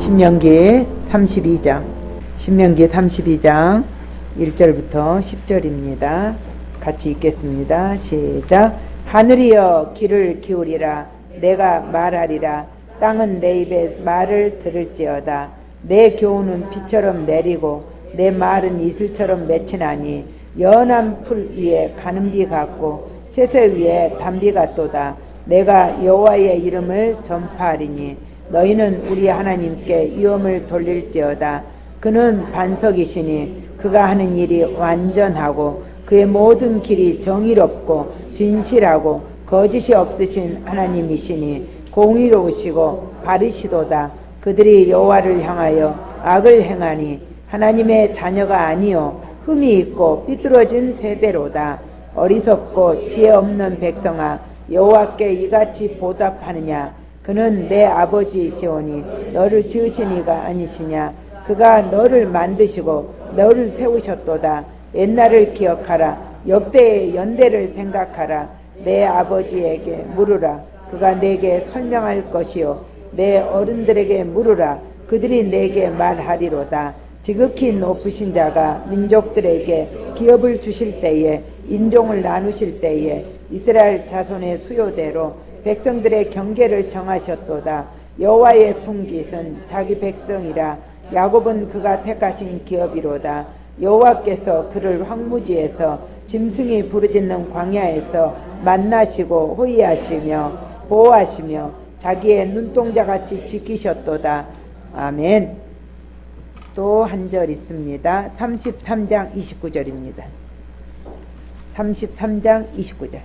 신명기 32장, 신명기 32장 1절부터 10절입니다. 같이 읽겠습니다. 시작. 하늘이여 귀를 기울이라. 내가 말하리라. 땅은 내 입의 말을 들을지어다. 내 교훈은 비처럼 내리고 내 말은 이슬처럼 맺히나니 연한 풀 위에 가는 비 같고 채새 위에 단비 같도다. 내가 여호와의 이름을 전파하리니 너희는 우리 하나님께 위엄을 돌릴지어다. 그는 반석이시니 그가 하는 일이 완전하고 그의 모든 길이 정의롭고 진실하고 거짓이 없으신 하나님이시니 공의로우시고 바르시도다. 그들이 여호와를 향하여 악을 행하니 하나님의 자녀가 아니요 흠이 있고 삐뚤어진 세대로다. 어리석고 지혜 없는 백성아, 여호와께 이같이 보답하느냐. 그는 내 아버지이시오니 너를 지으신 이가 아니시냐. 그가 너를 만드시고 너를 세우셨도다. 옛날을 기억하라. 역대의 연대를 생각하라. 내 아버지에게 물으라. 그가 내게 설명할 것이요 내 어른들에게 물으라. 그들이 내게 말하리로다. 지극히 높으신 자가 민족들에게 기업을 주실 때에 인종을 나누실 때에 이스라엘 자손의 수요대로 백성들의 경계를 정하셨도다. 여호와의 품깃은 자기 백성이라. 야곱은 그가 택하신 기업이로다. 여호와께서 그를 황무지에서 짐승이 부르짖는 광야에서 만나시고 호위하시며 보호하시며 자기의 눈동자같이 지키셨도다. 아멘. 또 한 절 있습니다. 33장 29절입니다. 33장 29절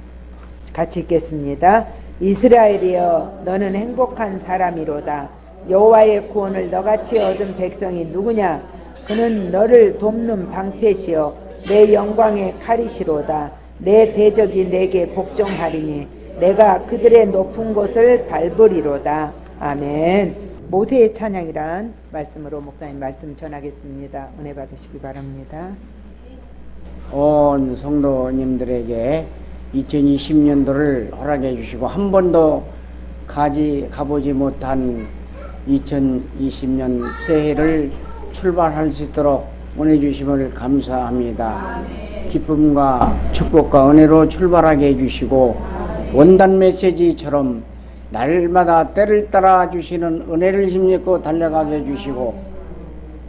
같이 읽겠습니다. 이스라엘이여 너는 행복한 사람이로다. 여호와의 구원을 너같이 얻은 백성이 누구냐. 그는 너를 돕는 방패시여 내 영광의 칼이시로다. 내 대적이 내게 복종하리니 내가 그들의 높은 곳을 밟으리로다. 아멘. 모세의 찬양이란 말씀으로 목사님 말씀 전하겠습니다. 은혜 받으시기 바랍니다. 온 성도님들에게 2020년도를 허락해 주시고 한 번도 가보지 못한 2020년 새해를 출발할 수 있도록 은혜 주심을 감사합니다. 기쁨과 축복과 은혜로 출발하게 해주시고 원단 메시지처럼 날마다 때를 따라 주시는 은혜를 힘입고 달려가게 해주시고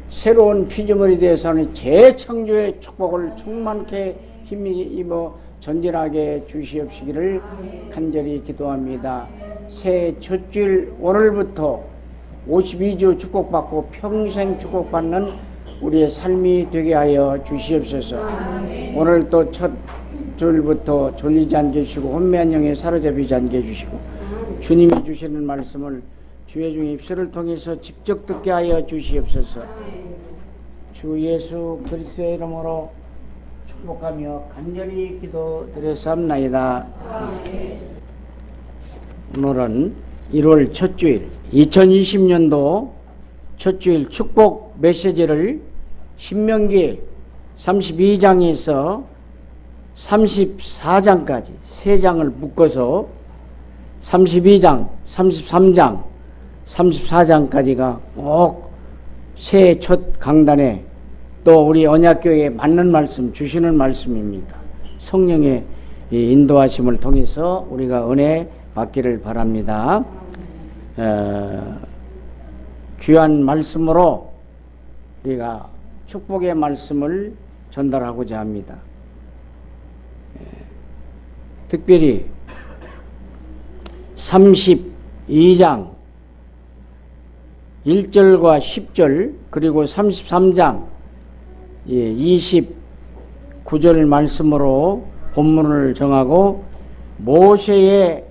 새로운 피조물이 되어서는 재창조의 축복을 충만케 힘입어 전진하게 주시옵시기를 간절히 기도합니다. 새해 첫 주일 오늘부터 52주 축복받고 평생 축복받는 우리의 삶이 되게 하여 주시옵소서. 오늘 또 첫 주일부터 졸리지 않게 해주시고 혼미한 영에 사로잡히지 않게 해주시고 주님이 주시는 말씀을 주의 종 입술을 통해서 직접 듣게 하여 주시옵소서. 주 예수 그리스도의 이름으로 축복하며 간절히 기도드렸사옵나이다. 오늘은 1월 첫 주일 2020년도 첫 주일 축복 메시지를 신명기 32장에서 34장까지 3장을 묶어서 32장, 33장, 34장까지가 꼭 새해 첫 강단에 또 우리 언약교회에 맞는 말씀 주시는 말씀입니다. 성령의 인도하심을 통해서 우리가 은혜 받기를 바랍니다. 귀한 말씀으로 우리가 축복의 말씀을 전달하고자 합니다. 특별히 32장 1절과 10절 그리고 33장 29절 말씀으로 본문을 정하고 모세의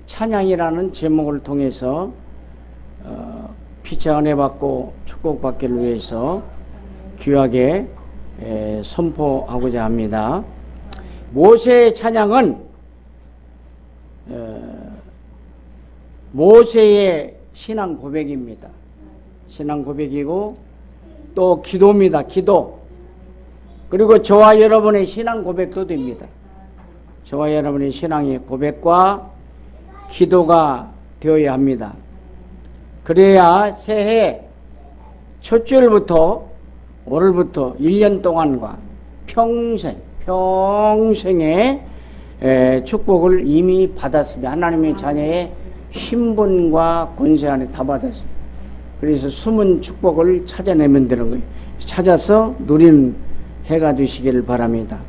찬양이라는 제목을 통해서 피차 은혜 받고 축복받기를 위해서 귀하게 선포하고자 합니다. 모세의 찬양은 모세의 신앙 고백입니다. 신앙 고백이고 또 기도입니다. 기도. 그리고 저와 여러분의 신앙 고백도 됩니다. 저와 여러분의 신앙의 고백과 기도가 되어야 합니다. 그래야 새해 첫 주일부터 오늘부터 1년 동안과 평생의 축복을 이미 받았습니다. 하나님의 자녀의 신분과 권세 안에 다 받았습니다. 그래서 숨은 축복을 찾아내면 되는 거예요. 찾아서 누리는 해가 되시기를 바랍니다.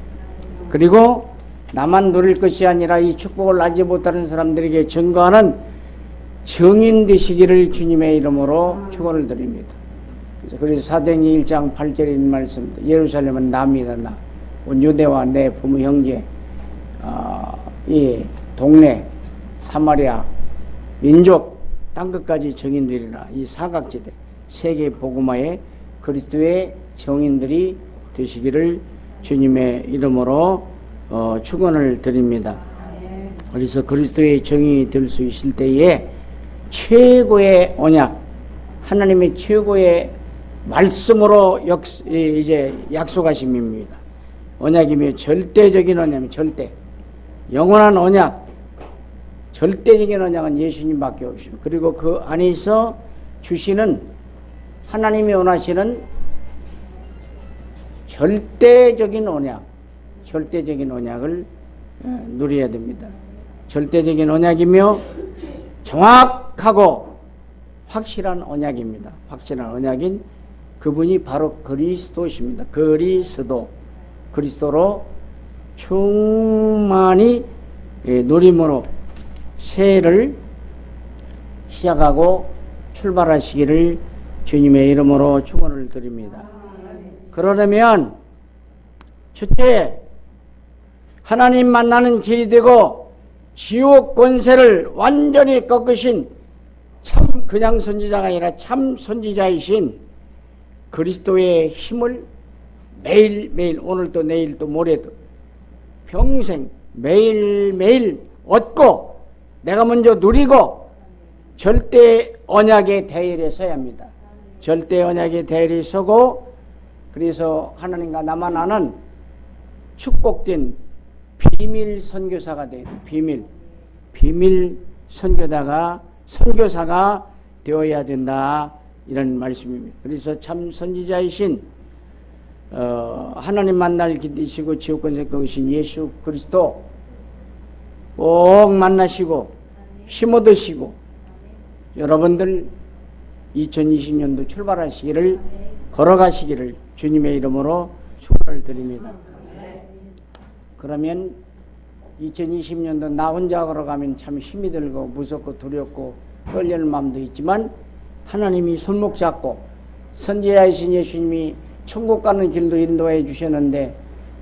그리고 나만 누릴 것이 아니라 이 축복을 알지 못하는 사람들에게 증거하는 증인 되시기를 주님의 이름으로 축원을 드립니다. 그래서 사도행전 1장 8절에 있는 말씀입니다. 예루살렘은 남이다 나. 온 유대와 내 부모 형제 이 동네 사마리아 민족 땅끝까지 증인들이라. 이 사각지대 세계 복음화의 그리스도의 증인들이 되시기를 주님의 이름으로 축원을 드립니다. 그래서 그리스도의 증인이 될 수 있을 때에 최고의 언약, 하나님의 최고의 말씀으로 이제 약속하심입니다. 언약이며 절대적인 언약이며 절대 영원한 언약, 절대적인 언약은 예수님밖에 없습니다. 그리고 그 안에서 주시는 하나님이 원하시는 절대적인 언약을 누려야 됩니다. 절대적인 언약이며 정확하고 확실한 언약입니다. 확실한 언약인 그분이 바로 그리스도십니다. 그리스도로 충만히 누림으로 새해를 시작하고 출발하시기를 주님의 이름으로 축원을 드립니다. 그러려면 첫째, 하나님 만나는 길이 되고 지옥 권세를 완전히 꺾으신 참 그냥 선지자가 아니라 참 선지자이신 그리스도의 힘을 매일매일, 오늘도 내일도 모레도 평생 매일매일 얻고 내가 먼저 누리고 절대 언약의 대열에 서야 합니다. 절대 언약의 대열에 서고, 그래서 하나님과 나만 아는 축복된 비밀 선교사가 돼야 돼요. 비밀 선교사가 되어야 된다, 이런 말씀입니다. 그래서 참 선지자이신 하나님 만날 기디시고 지옥 권세 꺾으신 예수 그리스도 꼭 만나시고 힘 얻으시고 여러분들 2020년도 출발하시기를, 걸어가시기를 주님의 이름으로 축원을 드립니다. 그러면 2020년도 나 혼자 걸어가면 참 힘이 들고 무섭고 두렵고 떨리는 마음도 있지만, 하나님이 손목 잡고 선지자이신 예수님이 천국 가는 길도 인도해 주셨는데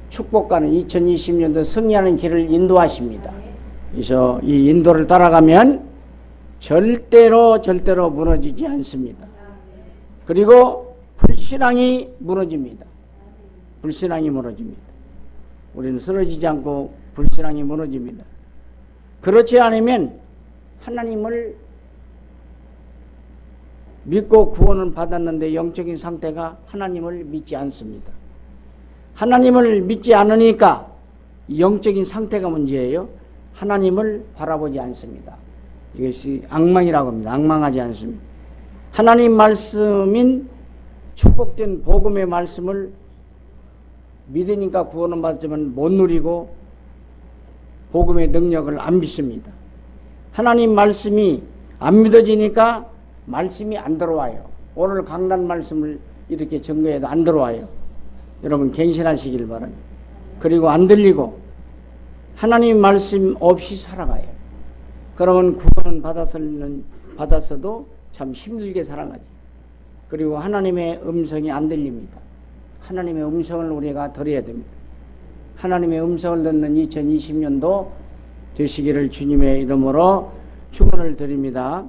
축복가는 2020년도 승리하는 길을 인도하십니다. 그래서 이 인도를 따라가면 절대로 무너지지 않습니다. 그리고 불신앙이 무너집니다. 우리는 쓰러지지 않고 불신앙이 무너집니다. 그렇지 않으면 하나님을 믿고 구원을 받았는데 영적인 상태가 하나님을 믿지 않습니다. 하나님을 믿지 않으니까 영적인 상태가 문제예요. 하나님을 바라보지 않습니다. 이것이 악망이라고 합니다. 악망하지 않습니다. 하나님 말씀인 축복된 복음의 말씀을 믿으니까 구원을 받지만 못 누리고 복음의 능력을 안 믿습니다. 하나님 말씀이 안 믿어지니까 말씀이 안 들어와요. 오늘 강단 말씀을 이렇게 증거해도 안 들어와요. 여러분 갱신하시길 바랍니다. 그리고 안 들리고 하나님 말씀 없이 살아가요. 그러면 구원은 받았어도 참 힘들게 살아가죠. 그리고 하나님의 음성이 안 들립니다. 하나님의 음성을 우리가 들어야 됩니다. 하나님의 음성을 듣는 2020년도 되시기를 주님의 이름으로 축원을 드립니다.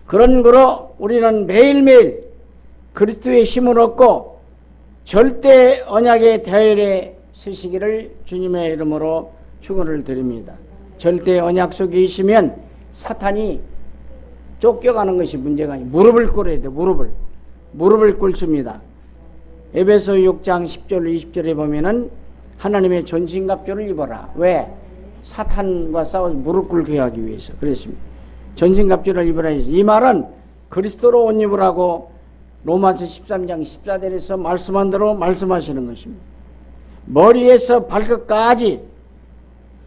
그런 거로 우리는 매일매일 그리스도의 힘을 얻고 절대 언약의 대열에 서시기를 주님의 이름으로 축원을 드립니다. 절대 언약 속에 있으면 사탄이 쫓겨가는 것이 문제가 아니에요. 무릎을 꿇어야 돼요. 무릎을 꿇습니다. 에베소 6장 10절 20절에 보면은 하나님의 전신갑주를 입어라. 왜? 사탄과 싸워서 무릎 꿇게 하기 위해서 그랬습니다. 전신갑주를 입으라 해서, 이 말은 그리스도로 옷 입으라고 로마서 13장 14절에서 말씀한 대로 말씀하시는 것입니다. 머리에서 발끝까지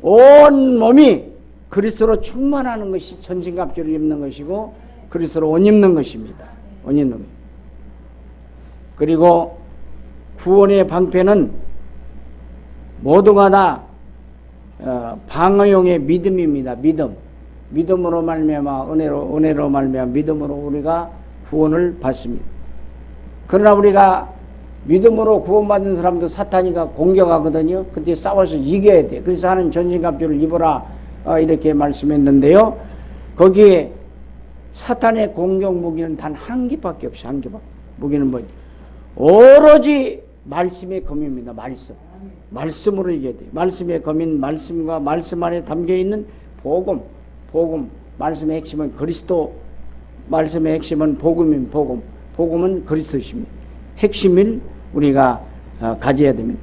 온 몸이 그리스도로 충만하는 것이 전신갑주를 입는 것이고 그리스도로 옷 입는 것입니다. 옷 입는 것. 그리고 구원의 방패는 모두가 다 방어용의 믿음입니다. 믿음으로 말미암아 은혜로 말미암아 믿음으로 우리가 구원을 받습니다. 그러나 우리가 믿음으로 구원받은 사람도 사탄이가 공격하거든요. 그때 싸워서 이겨야 돼. 그래서 하는 전신갑주를 입어라 이렇게 말씀했는데요. 거기에 사탄의 공격 무기는 단 한 개밖에 없어요. 한 개밖에. 무기는 뭐죠? 오로지 말씀의 검입니다. 말씀으로 이겨야 돼. 말씀의 검인 말씀과 말씀 안에 담겨있는 복음. 말씀의 핵심은 그리스도, 말씀의 핵심은 복음인 복음은 그리스도십니다. 핵심을 우리가 가져야 됩니다.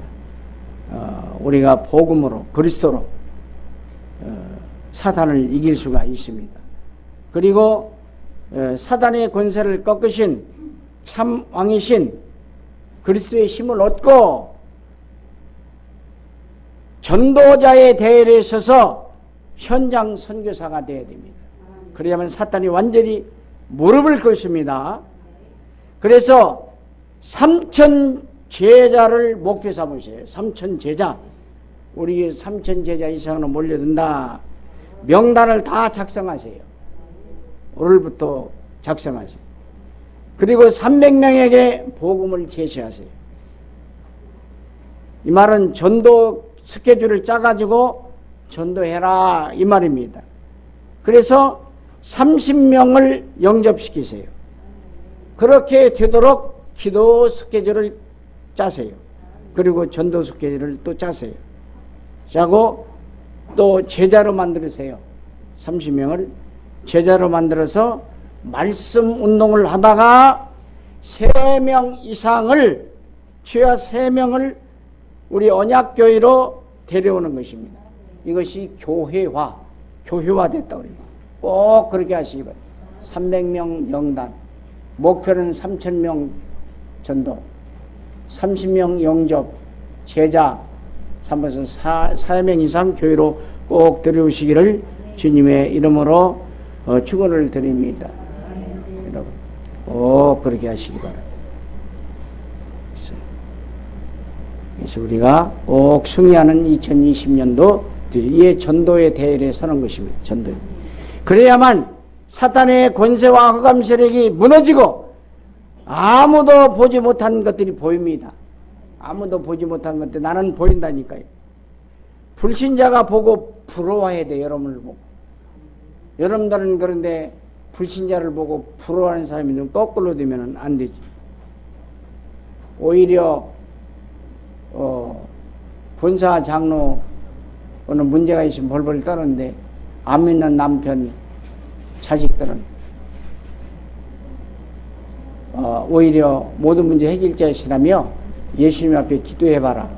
우리가 복음으로 그리스도로 사탄을 이길 수가 있습니다. 그리고 사탄의 권세를 꺾으신 참 왕이신 그리스도의 힘을 얻고 전도자의 대열에 서서 현장 선교사가 되어야 됩니다. 그래야만 사탄이 완전히 무릎을 꿇습니다. 그래서 3,000 제자를 목표 삼으세요. 3,000 제자. 우리 3,000 제자 이상으로 몰려든다. 명단을 다 작성하세요. 오늘부터 작성하세요. 그리고 300명에게 복음을 제시하세요. 이 말은 전도 스케줄을 짜가지고 전도해라 이 말입니다. 그래서 30명을 영접시키세요. 그렇게 되도록 기도 스케줄을 짜세요. 그리고 전도 스케줄을 또 짜세요. 짜고 또 제자로 만들으세요. 30명을 제자로 만들어서 말씀 운동을 하다가 3명 이상을 최하 3명을 우리 언약교회로 데려오는 것입니다. 이것이 교회화됐다고 그래요. 꼭 그렇게 하시기 바랍니다. 300명 영단, 목표는 3,000명 전도, 30명 영접, 제자, 4명 이상 교회로 꼭 데려오시기를 주님의 이름으로 축원을 드립니다. 여러분, 꼭 그렇게 하시기 바랍니다. 그래서 우리가 꼭 승리하는 2020년도 이 전도의 대열에 서는 것입니다. 전도. 그래야만 사탄의 권세와 흑암 세력이 무너지고 아무도 보지 못한 것들이 보입니다. 아무도 보지 못한 것들 나는 보인다니까요. 불신자가 보고 부러워해야 돼. 여러분을 보고. 여러분들은 그런데 불신자를 보고 부러워하는 사람이 좀 거꾸로 되면 안 되지. 오히려 본사 장로 어느 문제가 있으면 벌벌 떠는데 안 믿는 남편 자식들은 오히려 모든 문제 해결자이시라며 예수님 앞에 기도해봐라.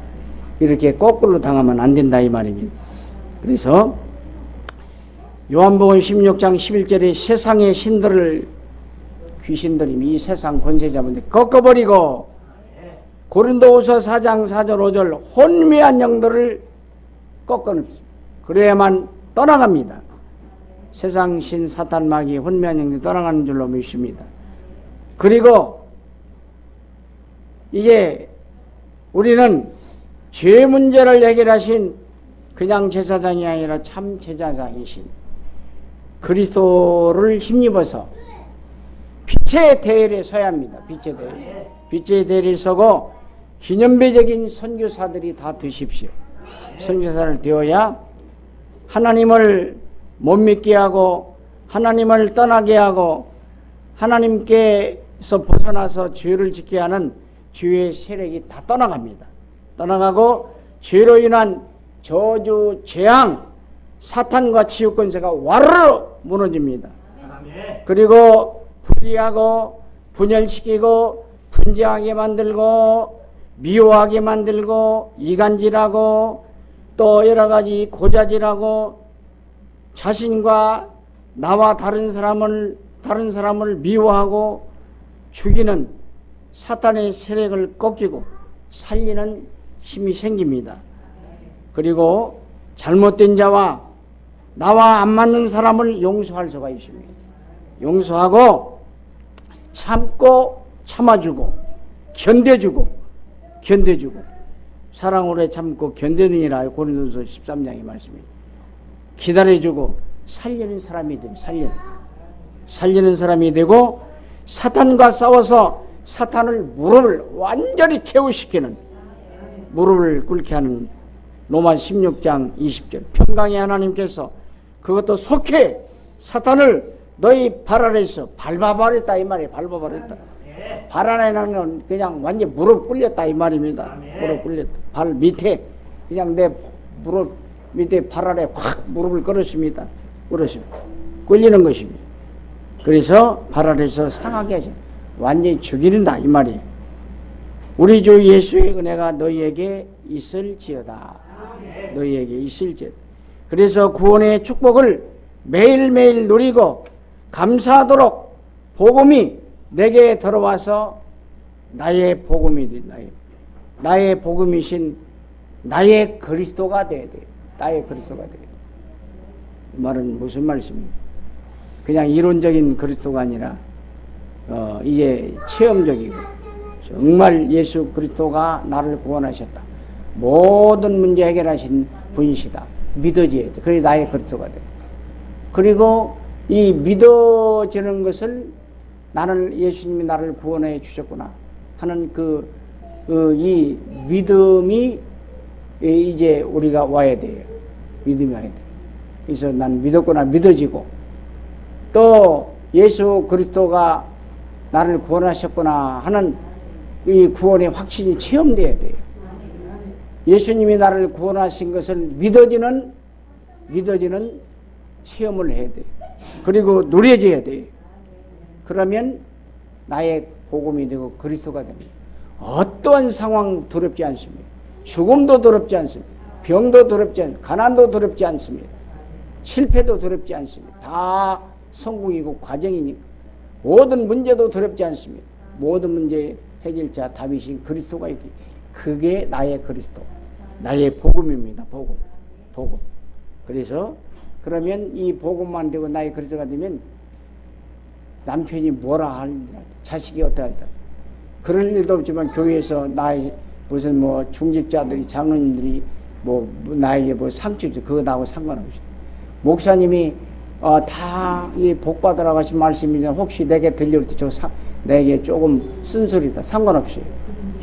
이렇게 거꾸로 당하면 안 된다 이 말입니다. 그래서 요한복음 16장 11절에 세상의 신들을 귀신들이 이 세상 권세자분들 꺾어버리고 고린도후서 4장 4절 5절 혼미한 영들을 꺾어놓습니다. 그래야만 떠나갑니다. 세상 신 사탄 마귀 혼미한 영들이 떠나가는 줄로 믿습니다. 그리고 이제 우리는 죄 문제를 해결하신 그냥 제사장이 아니라 참 제사장이신 그리스도를 힘입어서 빛의 대열에 서야 합니다. 빛의 대열에 서고 기념비적인 선교사들이 다 되십시오. 선교사를 되어야 하나님을 못 믿게 하고 하나님을 떠나게 하고 하나님께서 벗어나서 죄를 짓게 하는 죄의 세력이 다 떠나갑니다. 떠나가고 죄로 인한 저주, 재앙, 사탄과 지옥권세가 와르르 무너집니다. 그리고 불의하고 분열시키고 분쟁하게 만들고 미워하게 만들고 이간질하고 또 여러가지 고자질하고 자신과 나와 다른 사람을 미워하고 죽이는 사탄의 세력을 꺾이고 살리는 힘이 생깁니다. 그리고 잘못된 자와 나와 안 맞는 사람을 용서할 수가 있습니다. 용서하고 참고 참아주고 견뎌주고 사랑으로 참고 견디느니라 고린도서 13장의 말씀입니다. 기다려주고 살리는 사람이 되면 살리는 사람이 되고 사탄과 싸워서 사탄을 무릎을 완전히 개우시키는 무릎을 꿇게 하는 로마 16장 20절 평강의 하나님께서 그것도 속해 사탄을 너희 발 아래에서 밟아버렸다 이 말이에요. 밟아버렸다. 발 아래는 그냥 완전 무릎 꿇렸다 이 말입니다. 무릎 꿇렸다. 발 밑에 그냥 내 무릎 밑에 발 아래 확 무릎을 꿇었습니다. 꿇리는 것입니다. 그래서 발 아래에서 상하게 하죠. 완전히 죽이는다 이 말이에요. 우리 주 예수의 은혜가 너희에게 있을지어다. 너희에게 있을지어다. 그래서 구원의 축복을 매일매일 누리고 감사하도록 복음이 내게 들어와서 나의 복음이 돼. 나의 복음이신 나의 그리스도가 돼야 돼. 나의 그리스도가 돼. 이 말은 무슨 말씀입니까? 그냥 이론적인 그리스도가 아니라 이제 체험적이고 정말 예수 그리스도가 나를 구원하셨다. 모든 문제 해결하신 분이시다. 믿어져야 돼. 그래 나의 그리스도가 돼. 그리고 이 믿어지는 것을 나는 예수님이 나를 구원해 주셨구나 하는 이 믿음이 이제 우리가 와야 돼요. 믿음이 와야 돼. 그래서 난 믿었구나 믿어지고 또 예수 그리스도가 나를 구원하셨구나 하는 이 구원의 확신이 체험돼야 돼요. 예수님이 나를 구원하신 것을 믿어지는 체험을 해야 돼요. 그리고 누려져야 돼요. 그러면 나의 복음이 되고 그리스도가 됩니다. 어떠한 상황 두렵지 않습니다. 죽음도 두렵지 않습니다. 병도 두렵지 않습니다. 가난도 두렵지 않습니다. 실패도 두렵지 않습니다. 다 성공이고 과정이니까 모든 문제도 두렵지 않습니다. 모든 문제 해결자 답이신 그리스도가 있기 그게 나의 그리스도 나의 복음입니다. 복음. 그래서 그러면 이 복음만 되고 나의 그리스도가 되면 남편이 뭐라 할지 자식이 어떠하다 그럴 일도 없지만 교회에서 나의 무슨 뭐 중직자들이 장로님들이 뭐 나에게 뭐 상처 줘 그거 나하고 상관없이 목사님이 다 이 복 받으라고 하신 말씀이면 혹시 내게 들려올 때 내게 조금 쓴소리다 상관없이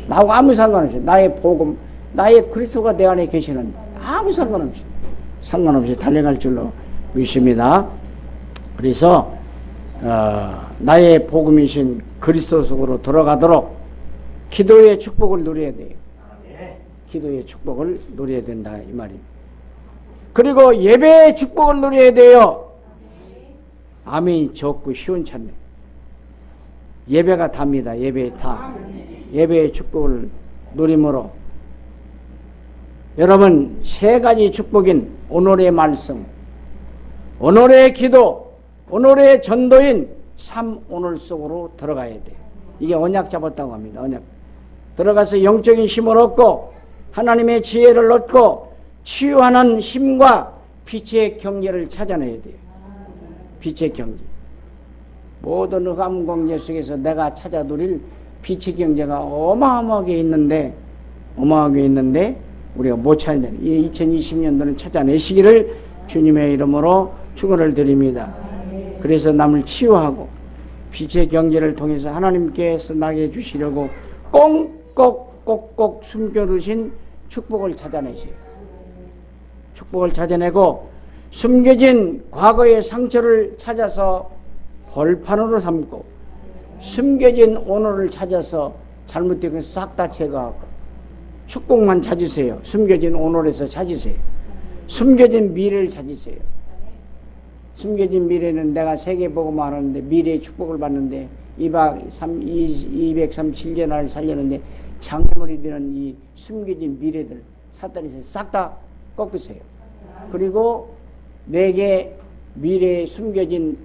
나하고 아무 상관없이 나의 복음 나의 그리스도가 내 안에 계시는데 아무 상관없이 달려갈 줄로 믿습니다. 그래서 나의 복음이신 그리스도 속으로 들어가도록 기도의 축복을 누려야 돼요. 기도의 축복을 누려야 된다 이 말입니다. 그리고 예배의 축복을 누려야 돼요. 아멘이 적고 시원찮네. 예배가 답니다. 예배의 다. 예배의 축복을 누림으로 여러분 세 가지 축복인 오늘의 말씀, 오늘의 기도, 오늘의 전도인 삶 오늘 속으로 들어가야 돼요. 이게 언약 잡았다고 합니다. 언약. 들어가서 영적인 힘을 얻고 하나님의 지혜를 얻고 치유하는 힘과 빛의 경계를 찾아내야 돼요. 빛의 경계. 모든 흑암 공제 속에서 내가 찾아 누릴 빛의 경제가 어마어마하게 있는데 우리가 못 찾는 이 2020년도는 찾아내시기를 주님의 이름으로 축원을 드립니다. 그래서 남을 치유하고 빛의 경계를 통해서 하나님께서 나게 주시려고 꼭꼭 숨겨두신 축복을 찾아내세요. 축복을 찾아내고 숨겨진 과거의 상처를 찾아서 벌판으로 삼고 숨겨진 오늘을 찾아서 잘못된 것을 싹 다 제거하고 축복만 찾으세요. 숨겨진 오늘에서 찾으세요. 숨겨진 미래를 찾으세요. 숨겨진 미래는 내가 세계복음을 하는데 미래의 축복을 받는데 237개나를 살렸는데 장애물이 되는 이 숨겨진 미래들 사탄이 싹 다 꺾으세요. 그리고 내게 미래에 숨겨진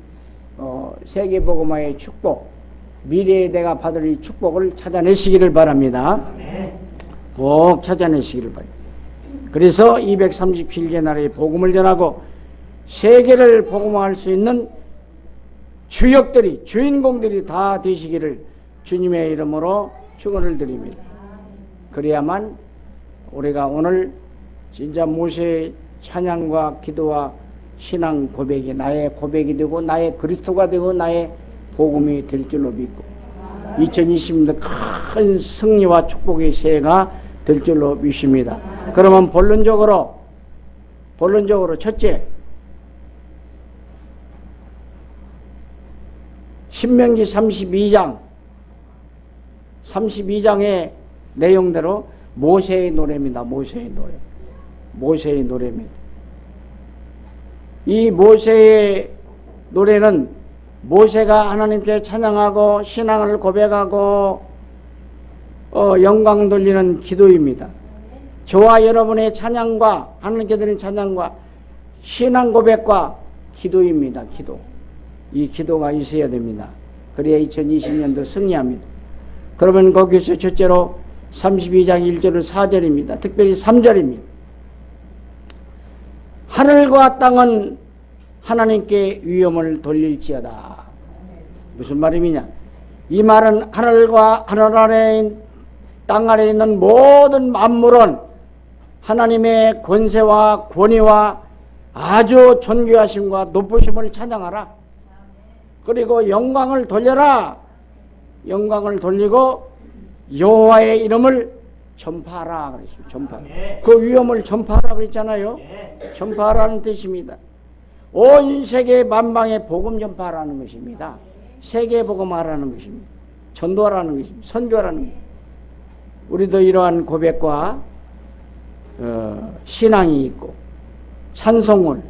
세계복음화의 축복 미래에 내가 받을 이 축복을 찾아내시기를 바랍니다. 꼭 찾아내시기를 바랍니다. 그래서 237개 나라의 복음을 전하고 세계를 복음화할 수 있는 주역들이, 주인공들이 다 되시기를 주님의 이름으로 축원을 드립니다. 그래야만 우리가 오늘 진짜 모세의 찬양과 기도와 신앙 고백이 나의 고백이 되고 나의 그리스도가 되고 나의 복음이 될 줄로 믿고 2020년도 큰 승리와 축복의 새해가 될 줄로 믿습니다. 그러면 본론적으로 첫째, 신명기 32장의 내용대로 모세의 노래입니다. 모세의 노래입니다. 이 모세의 노래는 모세가 하나님께 찬양하고 신앙을 고백하고 영광 돌리는 기도입니다. 저와 여러분의 찬양과 하나님께 드리는 찬양과 신앙 고백과 기도입니다. 이 기도가 있어야 됩니다. 그래야 2020년도 승리합니다. 그러면 거기서 첫째로 32장 1절 4절입니다. 특별히 3절입니다. 하늘과 땅은 하나님께 위엄을 돌릴지어다. 무슨 말이냐? 이 말은 하늘과 하늘 아래 땅 아래에 있는 모든 만물은 하나님의 권세와 권위와 아주 존귀하심과 높으심을 찬양하라. 그리고 영광을 돌려라. 영광을 돌리고 여호와의 이름을 전파하라 그랬습니다. 전파. 그 위엄을 전파하라 그랬잖아요. 전파하라는 뜻입니다. 온 세계 만방에 복음 전파하라는 것입니다. 세계 복음하라는 것입니다. 전도하라는 것입니다. 선교하라는 것입니다. 우리도 이러한 고백과 신앙이 있고 찬송을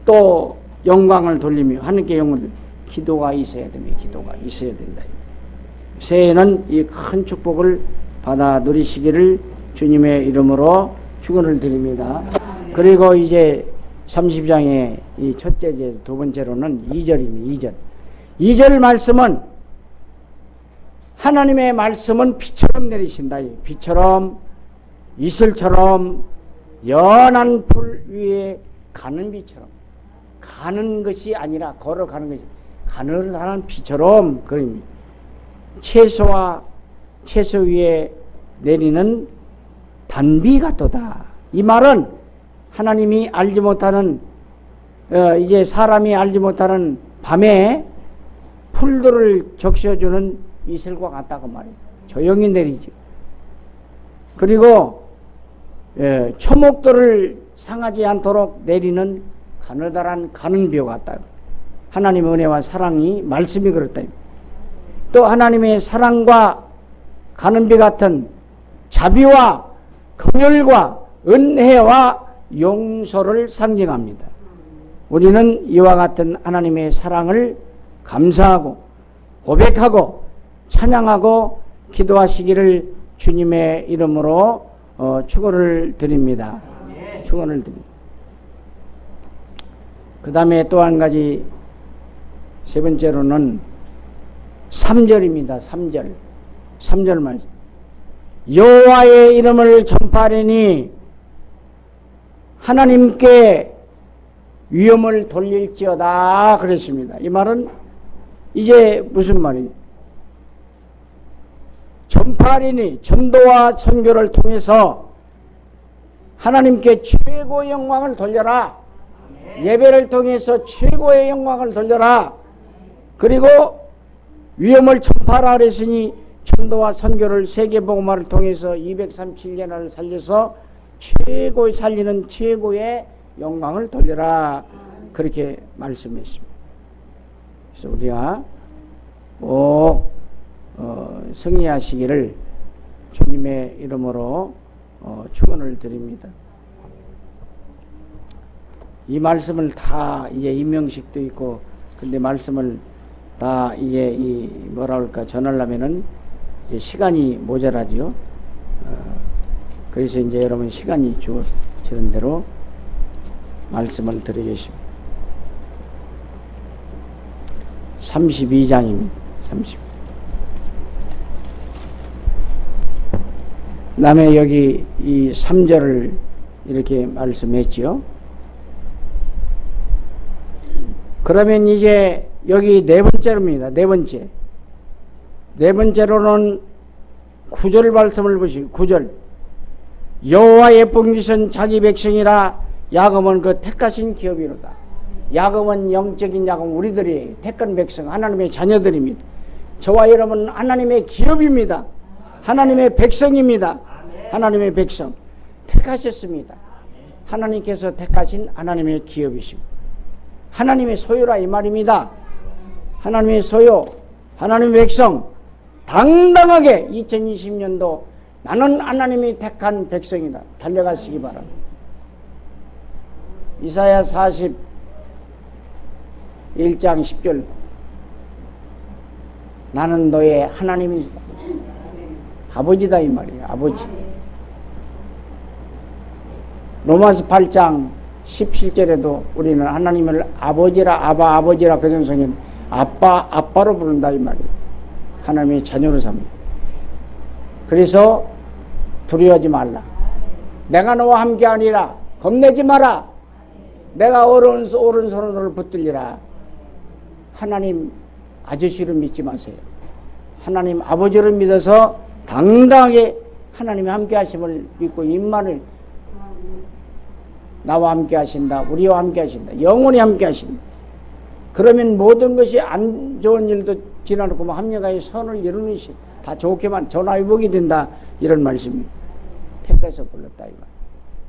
또 영광을 돌리며 하나님께 영광을 기도가 있어야 됩니다. 기도가 있어야 된다. 새해에는 이 큰 축복을 받아 누리시기를 주님의 이름으로 축원을 드립니다. 그리고 이제 30장의 이 첫째 두 번째로는 2절입니다. 2절 말씀은 하나님의 말씀은 비처럼 내리신다. 비처럼 이슬처럼 연한 풀 위에 가는 비처럼 가는 것이 아니라 걸어가는 것이 가늘한 비처럼 그립니다. 채소 위에 내리는 단비 같도다. 이 말은 하나님이 알지 못하는 이제 사람이 알지 못하는 밤에 풀들을 적셔주는 이슬과 같다고 말이에요. 조용히 내리죠. 그리고 초목들을 상하지 않도록 내리는 가느다란 가는 비와 같다. 하나님의 은혜와 사랑이 말씀이 그렇다. 또 하나님의 사랑과 가는 비 같은 자비와 긍휼과 은혜와 용서를 상징합니다. 우리는 이와 같은 하나님의 사랑을 감사하고 고백하고 찬양하고 기도하시기를 주님의 이름으로 축원을 드립니다. 축원을 드립니다. 그 다음에 또 한 가지 세 번째로는 3절입니다. 3절 말씀. 여호와의 이름을 전파하리니 하나님께 위엄을 돌릴지어다 그랬습니다. 이 말은 이제 무슨 말이에요? 전파하리니 전도와 선교를 통해서 하나님께 최고의 영광을 돌려라. 예배를 통해서 최고의 영광을 돌려라. 그리고 위엄을 전파하라 그랬으니 전도와 선교를 세계복음화를 통해서 237개나를 살려서 최고의 살리는 최고의 영광을 돌려라. 그렇게 말씀했습니다. 그래서 우리가 꼭 승리하시기를 주님의 이름으로 축원을 드립니다. 이 말씀을 다 이제 임명식도 있고 근데 말씀을 다 이제 이 뭐라 그럴까 전하려면은 이제 시간이 모자라지요. 그래서 이제 여러분 시간이 주어지는 대로 말씀을 드리겠습니다. 32장입니다. 30. 다음에 여기 이 3절을 이렇게 말씀했지요. 그러면 이제 여기 네 번째로입니다. 네 번째. 네 번째로는 9절 말씀을 보시고 9절. 여호와의 복리신 자기 백성이라 야곱은 그 택하신 기업이로다. 야곱은 영적인 야곱, 우리들이 택한 백성, 하나님의 자녀들입니다. 저와 여러분은 하나님의 기업입니다. 하나님의 백성입니다. 하나님의 백성 택하셨습니다. 하나님께서 택하신 하나님의 기업이십니다. 하나님의 소유라 이 말입니다. 하나님의 소유, 하나님의 백성 당당하게 2020년도 나는 하나님이 택한 백성이다 달려가시기 바랍니다. 이사야 41장 10절 나는 너의 하나님이다. 아버지다 이 말이에요. 아버지. 로마서 8장 17절에도 우리는 하나님을 아버지라 아버지라 그 전성에는 아빠로 부른다 이 말이에요. 하나님의 자녀로 삽니다. 그래서 두려워하지 말라. 내가 너와 함께하니라. 겁내지 마라. 내가 오른손으로 너를 붙들리라. 하나님 아저씨를 믿지 마세요. 하나님 아버지를 믿어서 당당하게 하나님이 함께 하심을 믿고 임만을 나와 함께 하신다. 우리와 함께 하신다. 영원히 함께 하신다. 그러면 모든 것이 안 좋은 일도 지나놓고 합력하여 선을 이루는 시 다 좋게만 전화위복이 된다. 이런 말씀입니다. 택해서 불렀다 이 말.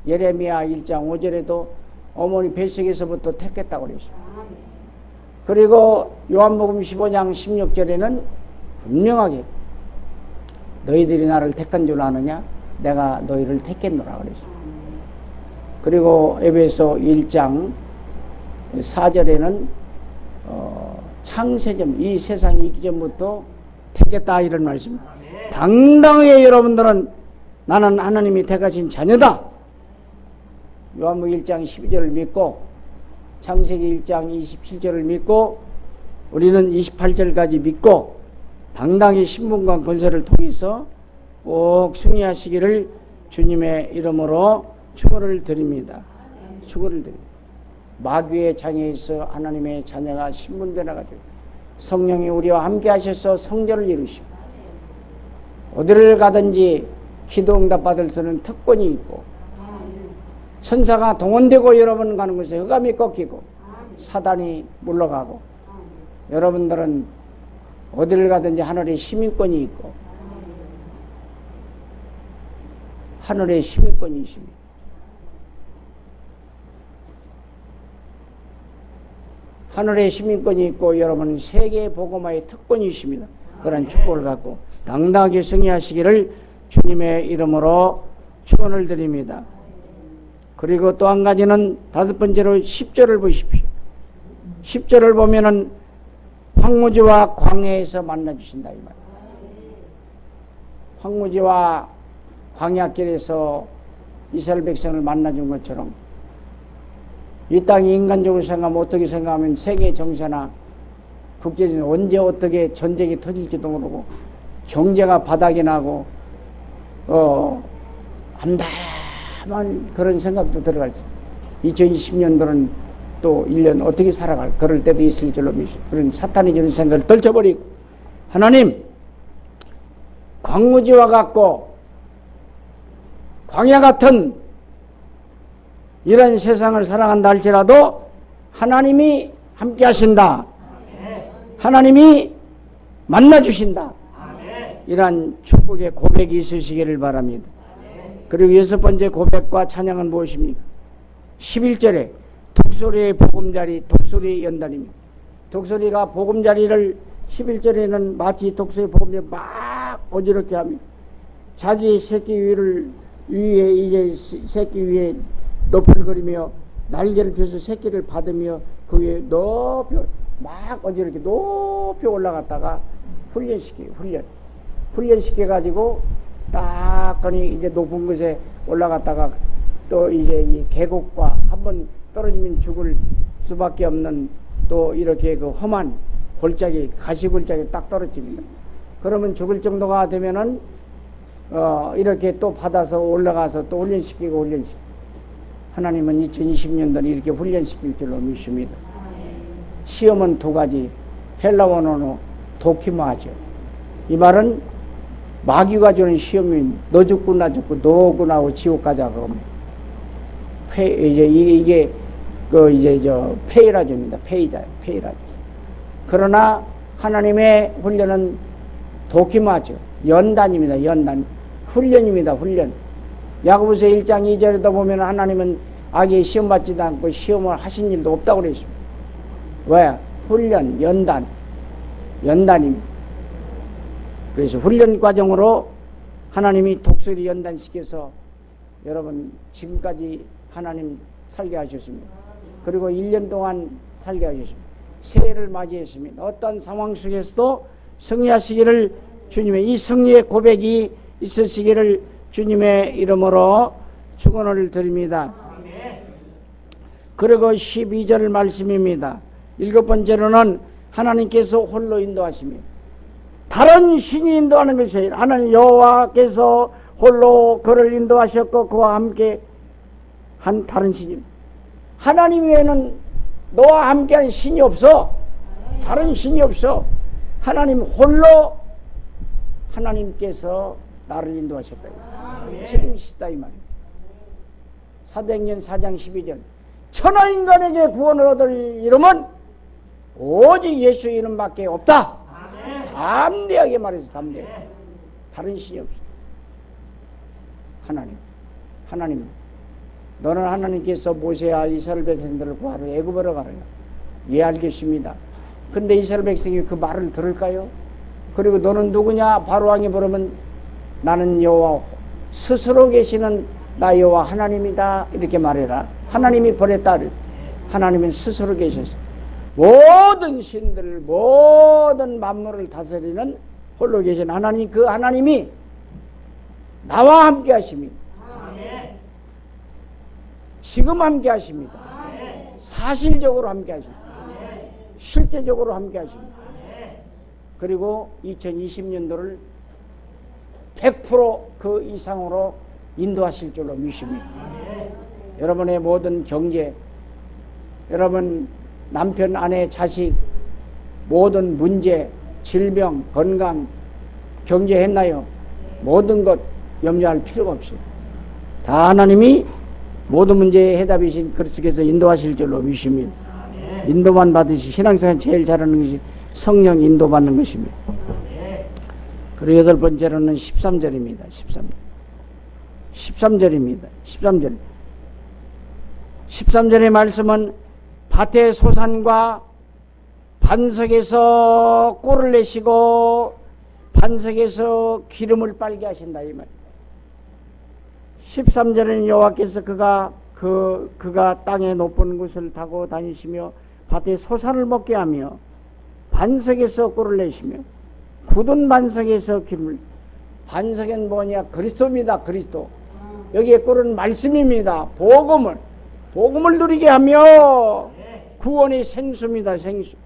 예레미야 1장 5절에도 어머니 뱃속에서부터 택했다고 그랬어요. 그리고 요한복음 15장 16절에는 분명하게 너희들이 나를 택한 줄 아느냐? 내가 너희를 택했노라 그랬어요. 그리고 에베소 1장 4절에는 창세전 이 세상이 있기 전부터 택했다 이런 말씀. 당당하게 여러분들은 나는 하나님이 택하신 자녀다. 요한복음 1장 12절을 믿고 창세기 1장 27절을 믿고 우리는 28절까지 믿고 당당히 신분과 권세를 통해서 꼭 승리하시기를 주님의 이름으로 축원을 드립니다. 축원을 드립니다. 마귀의 장애에서 하나님의 자녀가 신분되어가지고 성령이 우리와 함께 하셔서 성전을 이루시고 어디를 가든지 기도 응답 받을 수 있는 특권이 있고 천사가 동원되고 여러분 가는 곳에 흑암이 꺾이고 사단이 물러가고 여러분들은 어디를 가든지 하늘의 시민권이 있고 하늘의 시민권이 있습니다. 하늘의 시민권이 있고 여러분은 세계 복음화의 특권이 있습니다. 그런 축복을 갖고 당당하게 승리하시기를 주님의 이름으로 축원을 드립니다. 그리고 또 한 가지는 다섯 번째로 10절을 보십시오. 10절을 보면은 황무지와 광야에서 만나주신다 이 말. 황무지와 광야길에서 이스라엘 백성을 만나준 것처럼 이 땅이 인간적으로 생각하면 어떻게 생각하면 세계 정세나 국제적으로 언제 어떻게 전쟁이 터질지도 모르고 경제가 바닥이 나고 암담한 그런 생각도 들어가죠. 2020년도는 또 1년 어떻게 살아갈 그럴 때도 있을 줄로 믿습니다. 그런 사탄이 주는 생각을 떨쳐버리고 하나님 광무지와 같고 광야 같은 이런 세상을 살아간다 할지라도 하나님이 함께 하신다. 하나님이 만나주신다. 이러한 축복의 고백이 있으시기를 바랍니다. 그리고 여섯 번째 고백과 찬양은 무엇입니까? 11절에 독수리의 보금자리, 독수리 연단입니다. 독수리가 보금자리를 11절에는 마치 독수리 보금자리 막 어지럽게 합니다. 자기 새끼 위에 이제 새끼 위에 너풀거리며 날개를 펴서 새끼를 받으며 그 위에 높이 막 어지럽게 높이 올라갔다가 훈련시켜 가지고 딱 거니 이제 높은 곳에 올라갔다가 또 이제 이 계곡과 한번 떨어지면 죽을 수밖에 없는 또 이렇게 그 험한 골짜기 가시 골짜기 딱 떨어집니다. 그러면 죽을 정도가 되면은 이렇게 또 받아서 올라가서 또 훈련시키고 하나님은 2020년도에 이렇게 훈련시킬 줄로 믿습니다. 시험은 두 가지. 헬라어로 도키마죠. 이 말은 마귀가 주는 시험이 너 죽고 나 죽고 너 오고 나고 지옥 가자고. 이게 페이라조입니다. 페이라조. 그러나 하나님의 훈련은 도키마죠. 연단입니다. 연단. 훈련입니다. 훈련. 야고보서 1장 2절에도 보면 하나님은 악에 시험 받지도 않고 시험을 하신 일도 없다고 그랬습니다. 왜? 훈련, 연단입니다. 그래서 훈련 과정으로 하나님이 독수리 연단시켜서 여러분 지금까지 하나님 살게 하셨습니다. 그리고 1년 동안 살게 하셨습니다. 새해를 맞이했습니다. 어떤 상황 속에서도 승리하시기를 주님의 이 승리의 고백이 있으시기를 주님의 이름으로 축원을 드립니다. 그리고 12절 말씀입니다. 7번째로는 하나님께서 홀로 인도하십니다. 다른 신이 인도하는 것이 아니라 하나님 여호와께서 홀로 그를 인도하셨고 그와 함께 한 다른 신입니다. 하나님 외에는 너와 함께하는 신이 없어. 다른 신이 없어. 하나님 홀로 하나님께서 나를 인도하셨다. 책임지시다 이 말입니다. 사도행전 4장 12절 천하인간에게 구원을 얻을 이름은 오직 예수 이름밖에 없다. 담대하게 말해서 담대하게. 다른 신이 없어. 하나님 너는 하나님께서 모세와 이스라엘 백성들을 구하러 애굽으로 가라. 예 알겠습니다. 근데 이스라엘 백성이 그 말을 들을까요? 그리고 너는 누구냐? 바로왕이 물으면 나는 여호와 스스로 계시는 나 여호와 하나님이다 이렇게 말해라. 하나님이 보냈다. 하나님은 스스로 계셨어. 모든 신들 모든 만물을 다스리는 홀로 계신 하나님, 그 하나님이 나와 함께 하십니다. 지금 함께 하십니다. 사실적으로 함께 하십니다. 실제적으로 함께 하십니다. 그리고 2020년도를 100% 이상으로 인도하실 줄로 믿습니다. 여러분의 모든 경제, 여러분 남편, 아내, 자식, 모든 문제, 질병, 건강, 경제 했나요? 모든 것 염려할 필요가 없어요. 다 하나님이 모든 문제의 해답이신 그리스도께서 인도하실 줄로 믿습니다. 인도만 받으시 신앙생활 제일 잘하는 것이 성령 인도받는 것입니다. 그리고 8번째로는 13절입니다. 13절입니다. 13절의 말씀은 밭의 소산과 반석에서 꿀을 내시고 반석에서 기름을 빨게 하신다 이 말. 13절에는 여호와께서 그가 땅의 높은 곳을 타고 다니시며 밭의 소산을 먹게 하며 반석에서 꿀을 내시며 굳은 반석에서 기름을. 반석은 뭐냐? 그리스도입니다. 그리스도. 여기에 꿀은 말씀입니다. 복음을 누리게 하며 구원의 생수입니다. 생수.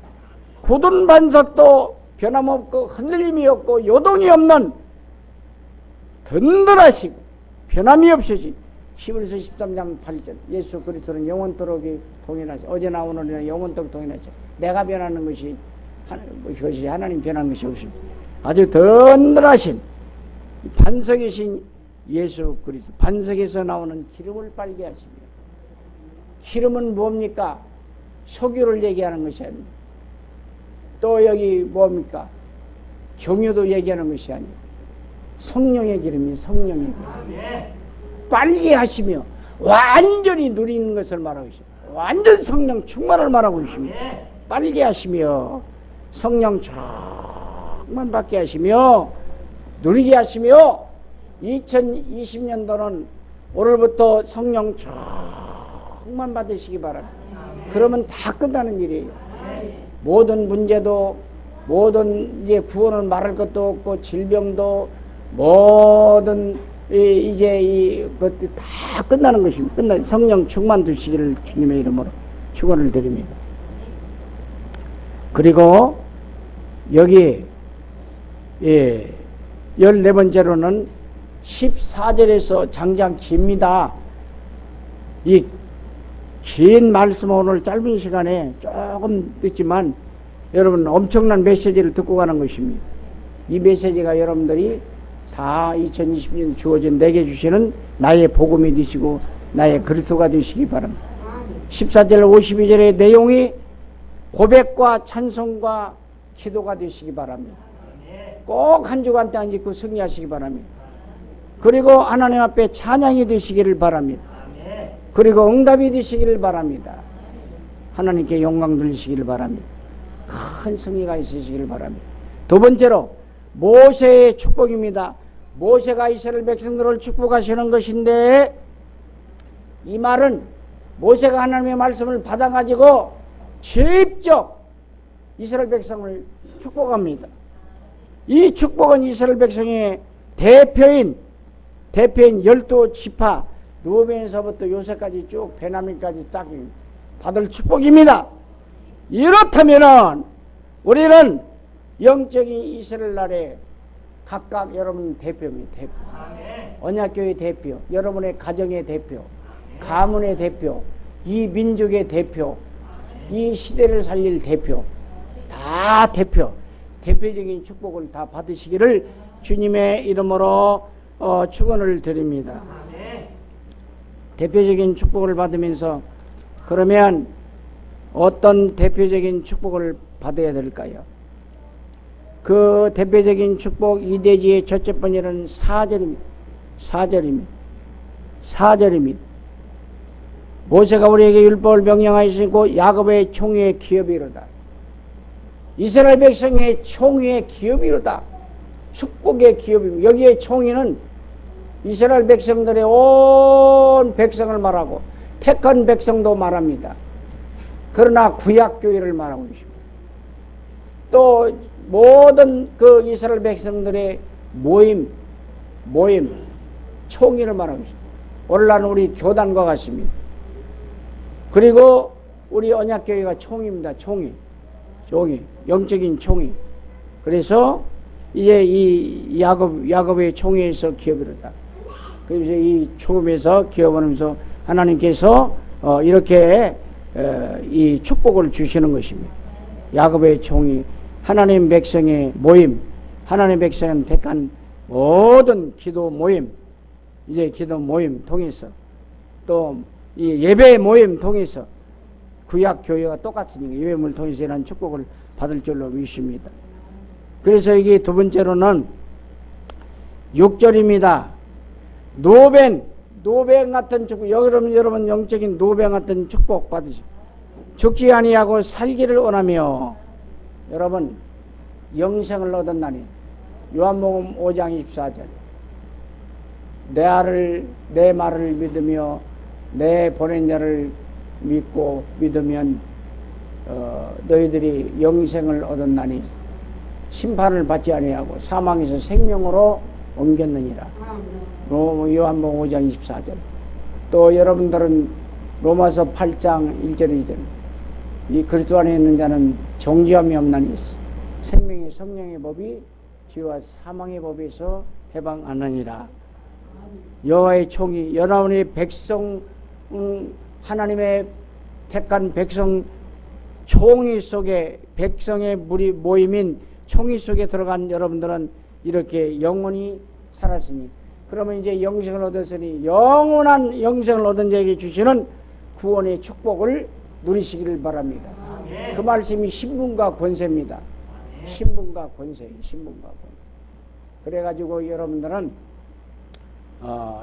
굳은 반석도 변함없고 흔들림이 없고 요동이 없는 든든하시고 변함이 없으신 히브리서 13장 8절 예수 그리스도는 영원토록 동일하시. 어제나 오늘이나 영원토록 동일하시. 내가 변하는 것이 하나님 변하는 것이 없습니다. 아주 든든하신 반석이신 예수 그리스도. 반석에서 나오는 기름을 빨게 하십니다. 기름은 뭡니까? 석유를 얘기하는 것이 아닙니다. 또 여기 뭡니까? 경유도 얘기하는 것이 아니에요. 성령의 기름이 성령의 기름. 빨게 하시며 완전히 누리는 것을 말하고 있습니다. 완전 성령 충만을 말하고 있습니다. 빨게 하시며 성령 충만 받게 하시며 누리게 하시며 2020년도는 오늘부터 성령 충만 받으시기 바랍니다. 그러면 다 끝나는 일이에요. 모든 문제도 모든 이제 구원을 말할 것도 없고 질병도 모든 이제 그것도 다 끝나는 것입니다. 성령 충만 되시기를 주님의 이름으로 축원을 드립니다. 그리고 여기 14번째로는 14절에서 장장 깁니다. 이 긴 말씀 오늘 짧은 시간에 조금 듣지만 여러분 엄청난 메시지를 듣고 가는 것입니다. 이 메시지가 여러분들이 다 2020년 주어진 내게 주시는 나의 복음이 되시고 나의 그리스도가 되시기 바랍니다. 14절 52절의 내용이 고백과 찬송과 기도가 되시기 바랍니다. 꼭 한 주간 때 안 짓고 승리하시기 바랍니다. 그리고 하나님 앞에 찬양이 되시기를 바랍니다. 그리고 응답이 되시기를 바랍니다. 하나님께 영광 돌리시기를 바랍니다. 큰 승리가 있으시기를 바랍니다. 두 번째로 모세의 축복입니다. 모세가 이스라엘 백성들을 축복하시는 것인데 이 말은 모세가 하나님의 말씀을 받아가지고 직접 이스라엘 백성을 축복합니다. 이 축복은 이스라엘 백성의 대표인 12지파 루벤에서부터 요새까지 쭉 베냐민까지 딱 받을 축복입니다. 이렇다면은 우리는 영적인 이스라엘 나라의 각각 여러분 대표입니다. 대표. 언약교회 대표, 여러분의 가정의 대표, 가문의 대표, 이 민족의 대표, 이 시대를 살릴 대표, 다 대표적인 축복을 다 받으시기를 주님의 이름으로 축원을 드립니다. 대표적인 축복을 받으면서 그러면 어떤 대표적인 축복을 받아야 될까요? 그 대표적인 축복 이대지의 첫째 번째는 4절입니다. 모세가 우리에게 율법을 명령하시고 야곱의 총회의 기업이로다. 이스라엘 백성의 총회의 기업이로다. 축복의 기업입니다. 여기에 총회는 이스라엘 백성들의 온 백성을 말하고 택한 백성도 말합니다. 그러나 구약교회를 말하고 있습니다. 또 모든 그 이스라엘 백성들의 모임 총회를 말하고 있습니다. 오늘날 우리 교단과 같습니다. 그리고 우리 언약교회가 총입니다. 총회, 영적인 총회. 그래서 이제 이 야곱의 총회에서 기업이로다. 그래서 이 초음에서 기업하면서 하나님께서 이렇게 이 축복을 주시는 것입니다. 야곱의 총회, 하나님 백성의 모임, 하나님 백성은 택한 모든 기도 모임, 이제 기도 모임 통해서 또 이 예배 모임 통해서 구약 교회가 똑같으니까 예배를 통해서 이런 축복을 받을 줄로 믿습니다. 그래서 이게 두 번째로는 6절입니다. 노벤 같은 축복, 여러분 영적인 노벤 같은 축복 받으시오. 죽지 아니하고 살기를 원하며 여러분 영생을 얻었나니 요한복음 5장 24절 내 말을 믿으며 내 보낸 자를 믿으면 너희들이 영생을 얻었나니 심판을 받지 아니하고 사망에서 생명으로 옮겼느니라. 요한복음 5장 24절. 또 여러분들은 로마서 8장 1절 2절 이 그리스도 안에 있는 자는 정죄함이 없나니 생명의 성령의 법이 죄와 사망의 법에서 해방하느니라. 여호와의 총이 여러분의 백성 하나님의 택한 백성 총회 속에 백성의 무리 모임인 총회 속에 들어간 여러분들은 이렇게 영원히 살았으니 그러면 이제 영생을 얻었으니 영원한 영생을 얻은 자에게 주시는 구원의 축복을 누리시기를 바랍니다. 그 말씀이 신분과 권세입니다. 신분과 권세. 그래가지고 여러분들은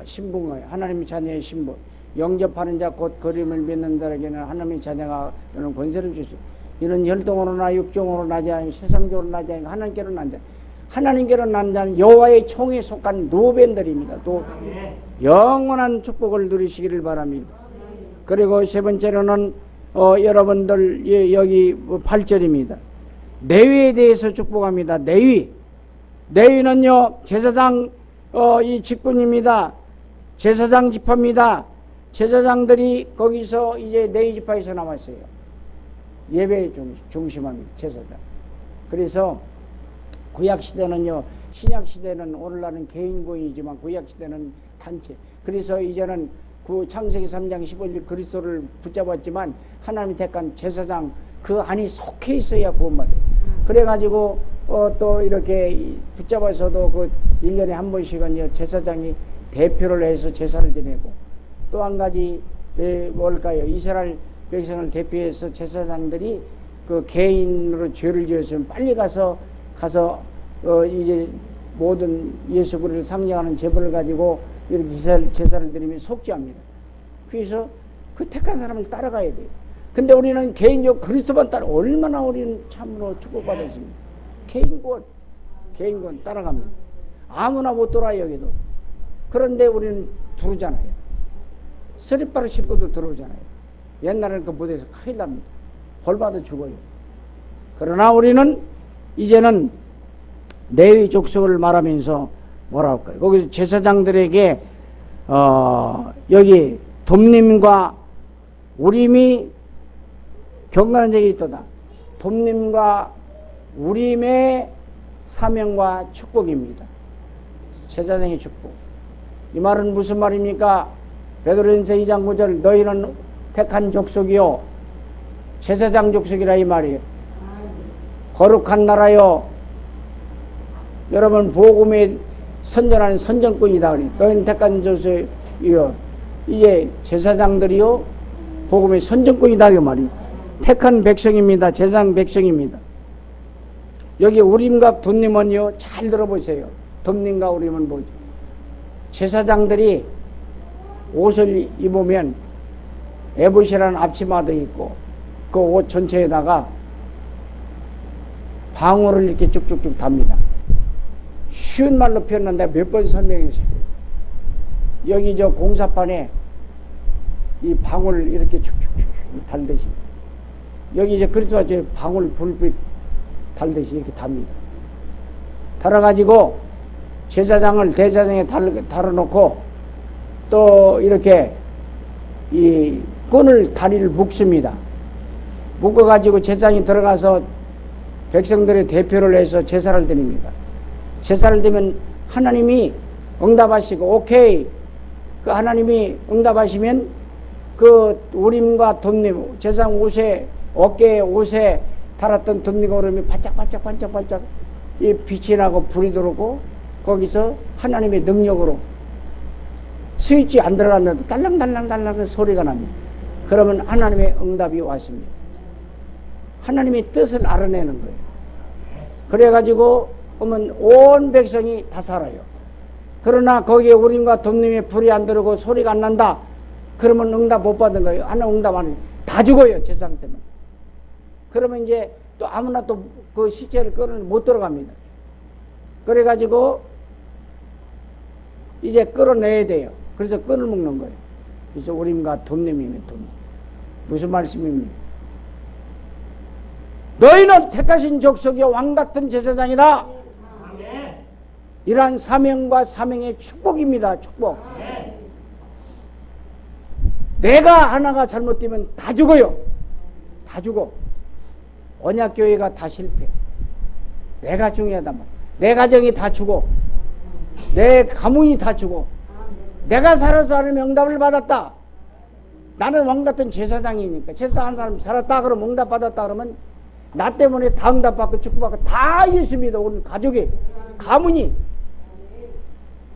신분, 하나님의 자녀의 신분, 영접하는 자 곧 그림을 믿는 자에게는 하나님의 자녀가 되는 권세를 주시오. 이는 혈통으로나 육종으로 나지 아니고 세상적으로 나지 아니고 하나님께로 난 자. 하나님께로 난 자는 여호와의 총에 속한 노벤들입니다. 또 영원한 축복을 누리시기를 바랍니다. 그리고 세 번째로는 여러분들 여기 8절입니다. 레위에 대해서 축복합니다. 레위는요 제사장 이 직분입니다. 제사장 지파입니다. 제사장들이 거기서 이제 레위 지파에서 나왔어요. 예배 중심합니다. 제사장. 그래서 구약 시대는요 신약 시대는 오늘날은 개인구이지만 구약 시대는 단체. 그래서 이제는 그 창세기 3장 15절 그리스도를 붙잡았지만 하나님이 택한 제사장 그 안이 속해 있어야 구원받아요. 그래가지고 또 이렇게 붙잡아서도 그 1년에 한 번씩은 제사장이 대표를 해서 제사를 지내고, 또 한 가지 뭘까요? 이스라엘 백성을 대표해서 제사장들이 그 개인으로 죄를 지었으면 빨리 가서 이제 모든 예수 그리스도를 상징하는 제물을 가지고 이렇게 제사를 드리면 속죄합니다. 그래서 그 택한 사람을 따라가야 돼요. 근데 우리는 개인적 그리스도만 따라 얼마나 우리는 참으로 축복받았습니다. 개인권 따라갑니다. 아무나 못 돌아요 여기도. 그런데 우리는 들어오잖아요. 쓰리바를 씹고도 들어오잖아요. 옛날에는 그 무대에서 큰일 납니다. 벌받아 죽어요. 그러나 우리는 이제는 레위 족속을 말하면서 뭐라 할까요? 거기서 제사장들에게 여기 돔님과 우림이 경건한 적이 있도다. 돔님과 우림의 사명과 축복입니다. 제사장의 축복. 이 말은 무슨 말입니까? 베드로전서 2장 9절 너희는 택한 족속이요 제사장 족속이라 이 말이에요. 거룩한 나라요. 여러분 복음에 선전하는 선전꾼이다. 너희는 택한 족속이요 이제 제사장들이요 복음의 선전꾼이다 이 말이에요. 택한 백성입니다. 제사장 백성입니다. 여기 우림과 돔님은요 잘 들어보세요. 돔님과 우림은 뭐죠? 제사장들이 옷을 입으면 에봇이라는 앞치마도 있고 그 옷 전체에다가 방울을 이렇게 쭉쭉쭉 답니다. 쉬운 말로 표현한다 몇 번 설명했어요. 여기 저 공사판에 이 방울을 이렇게 쭉쭉쭉 달듯이 여기 이제 그리스도가 저 방울 불빛 달듯이 이렇게 답니다. 달아가지고 제사장을 대제사장에 달아놓고 또 이렇게 이 끈을 다리를 묶습니다. 묶어가지고 제사장이 들어가서 백성들의 대표를 해서 제사를 드립니다. 제사를 드리면 하나님이 응답하시고 오케이 그 하나님이 응답하시면 그 우림과 돔님 제사장 옷에 어깨에 옷에 달았던 돔님과 우림이 반짝반짝 이 빛이 나고 불이 들어오고 거기서 하나님의 능력으로 스위치 안 들어갔는데 달랑달랑달랑 소리가 납니다. 그러면 하나님의 응답이 왔습니다. 하나님의 뜻을 알아내는 거예요. 그래가지고 보면 온 백성이 다 살아요. 그러나 거기에 우림과 돔님의 불이 안 들어오고 소리가 안 난다. 그러면 응답 못 받은 거예요. 하나님 응답 안 해요. 다 죽어요. 제사장 때문에. 그러면 이제 또 아무나 또 그 시체를 끌어내 못 들어갑니다. 그래가지고 이제 끌어내야 돼요. 그래서 끈을 묶는 거예요. 그래서 우림과 돔님이면 돔님. 무슨 말씀입니까? 너희는 택하신 족속의 왕같은 제사장이라. 이러한 사명과 사명의 축복입니다. 축복. 내가 하나가 잘못되면 다 죽어요. 다 죽어. 언약교회가 다 실패. 내가 중요하단 말이야. 내 가정이 다 죽어. 내 가문이 다 죽어. 내가 살아서 하는 응답을 받았다. 나는 왕같은 제사장이니까 제사 한 사람 살았다 그러면 응답 받았다 그러면 나 때문에 다 응답받고 축복받고 다 있습니다. 우리 가족이 가문이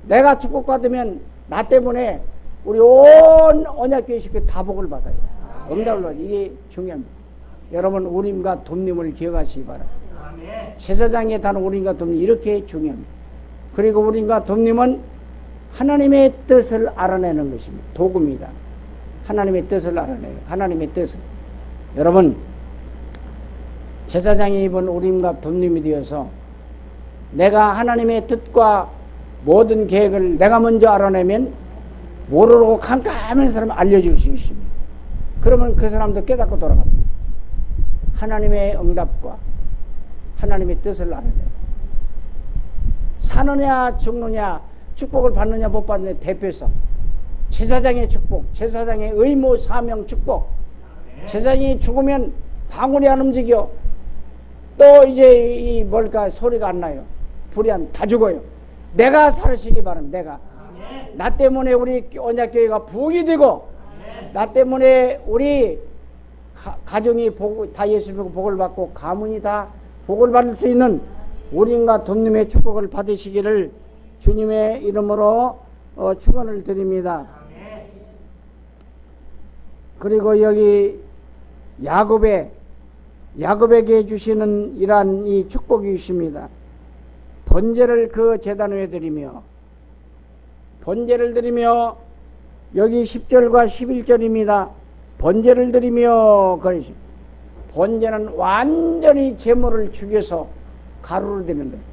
내가 축복받으면 나 때문에 우리 온 언약교회 식구 다 복을 받아요. 응답을 받아요. 이게 중요합니다. 여러분 우림과 돔님을 기억하시기 바랍니다. 제사장의 단어 우림과 돔님 이렇게 중요합니다. 그리고 우림과 돔님은 하나님의 뜻을 알아내는 것입니다. 도구입니다. 하나님의 뜻을 알아내요. 하나님의 뜻을. 여러분 제사장이 입은 우림과 돔님이 되어서 내가 하나님의 뜻과 모든 계획을 내가 먼저 알아내면 모르고 깜깜한 사람을 알려줄 수 있습니다. 그러면 그 사람도 깨닫고 돌아갑니다. 하나님의 응답과 하나님의 뜻을 알아내요. 사느냐 죽느냐 축복을 받느냐 못 받느냐 대표성 제사장의 축복 제사장의 의무 사명 축복 제사장이 죽으면 방울이 안 움직여 또 이제 이 뭘까 소리가 안 나요. 불의한 다 죽어요. 내가 살으시기 바랍니다. 내가. 나 때문에 우리 언약교회가 부흥이 되고, 나 때문에 우리 가정이 다 예수 믿고 복을 받고 가문이 다 복을 받을 수 있는 우리인가 돕님의 축복을 받으시기를 주님의 이름으로 축원을 드립니다. 그리고 여기 야곱에게 주시는 이러한 이 축복이 있습니다. 번제를 그 제단 위에 드리며, 번제를 드리며, 여기 10절과 11절입니다. 번제를 드리며 그러시. 번제는 완전히 제물을 죽여서 가루로 드리는 거예요.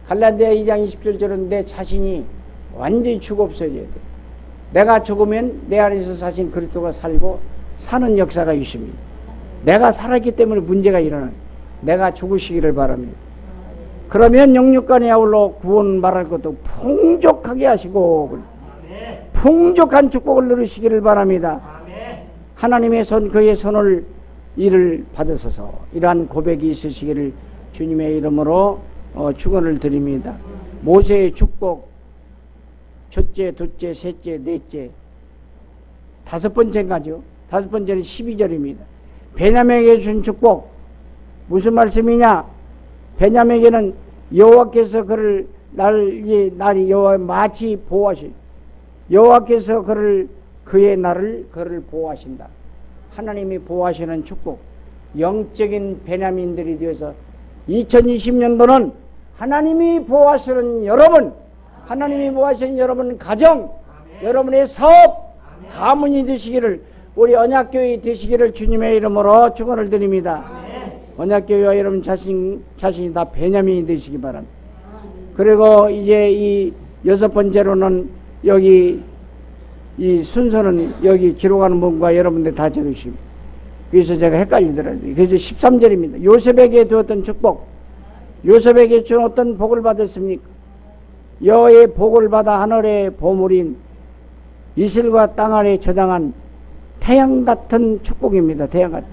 갈라디아 2장 27절은 내 자신이 완전히 죽어 없어져야 돼. 내가 죽으면 내 안에서 사신 그리스도가 살고 사는 역사가 있습니다. 내가 살았기 때문에 문제가 일어나요. 내가 죽으시기를 바랍니다. 그러면 영육간에 아울러 구원 말할 것도 풍족하게 하시고 풍족한 축복을 누리시기를 바랍니다. 하나님의 손, 그의 손을 이를 받으소서. 이러한 고백이 있으시기를 주님의 이름으로 축원을 드립니다. 모세의 축복, 첫째, 둘째, 셋째, 넷째, 다섯 번째인가죠? 다섯 번째는 12절입니다. 베냐민에게 준 축복, 무슨 말씀이냐? 베냐민에게는 여호와께서 그를 날이 여호와 마치 보호하시. 여호와께서 그의 그를 보호하신다. 하나님이 보호하시는 축복, 영적인 베냐민들이 되어서 2020년도는 하나님이 보호하시는 여러분, 하나님이 보호하시는 여러분 가정, 여러분의 사업, 가문이 되시기를, 우리 언약교회 되시기를 주님의 이름으로 축원을 드립니다. 언약교회와 여러분 자신이 다 베냐민이 되시기 바랍니다. 그리고 이제 이 여섯 번째로는 여기 이 순서는 여기 기록하는 분과 여러분들 다 적으십니다. 그래서 제가 헷갈리더라고요. 그래서 13절입니다. 요셉에게 주었던 축복, 요셉에게 준 어떤 복을 받았습니까? 여호와의 복을 받아 하늘의 보물인 이슬과 땅 아래 저장한 태양 같은 축복입니다. 태양 같은.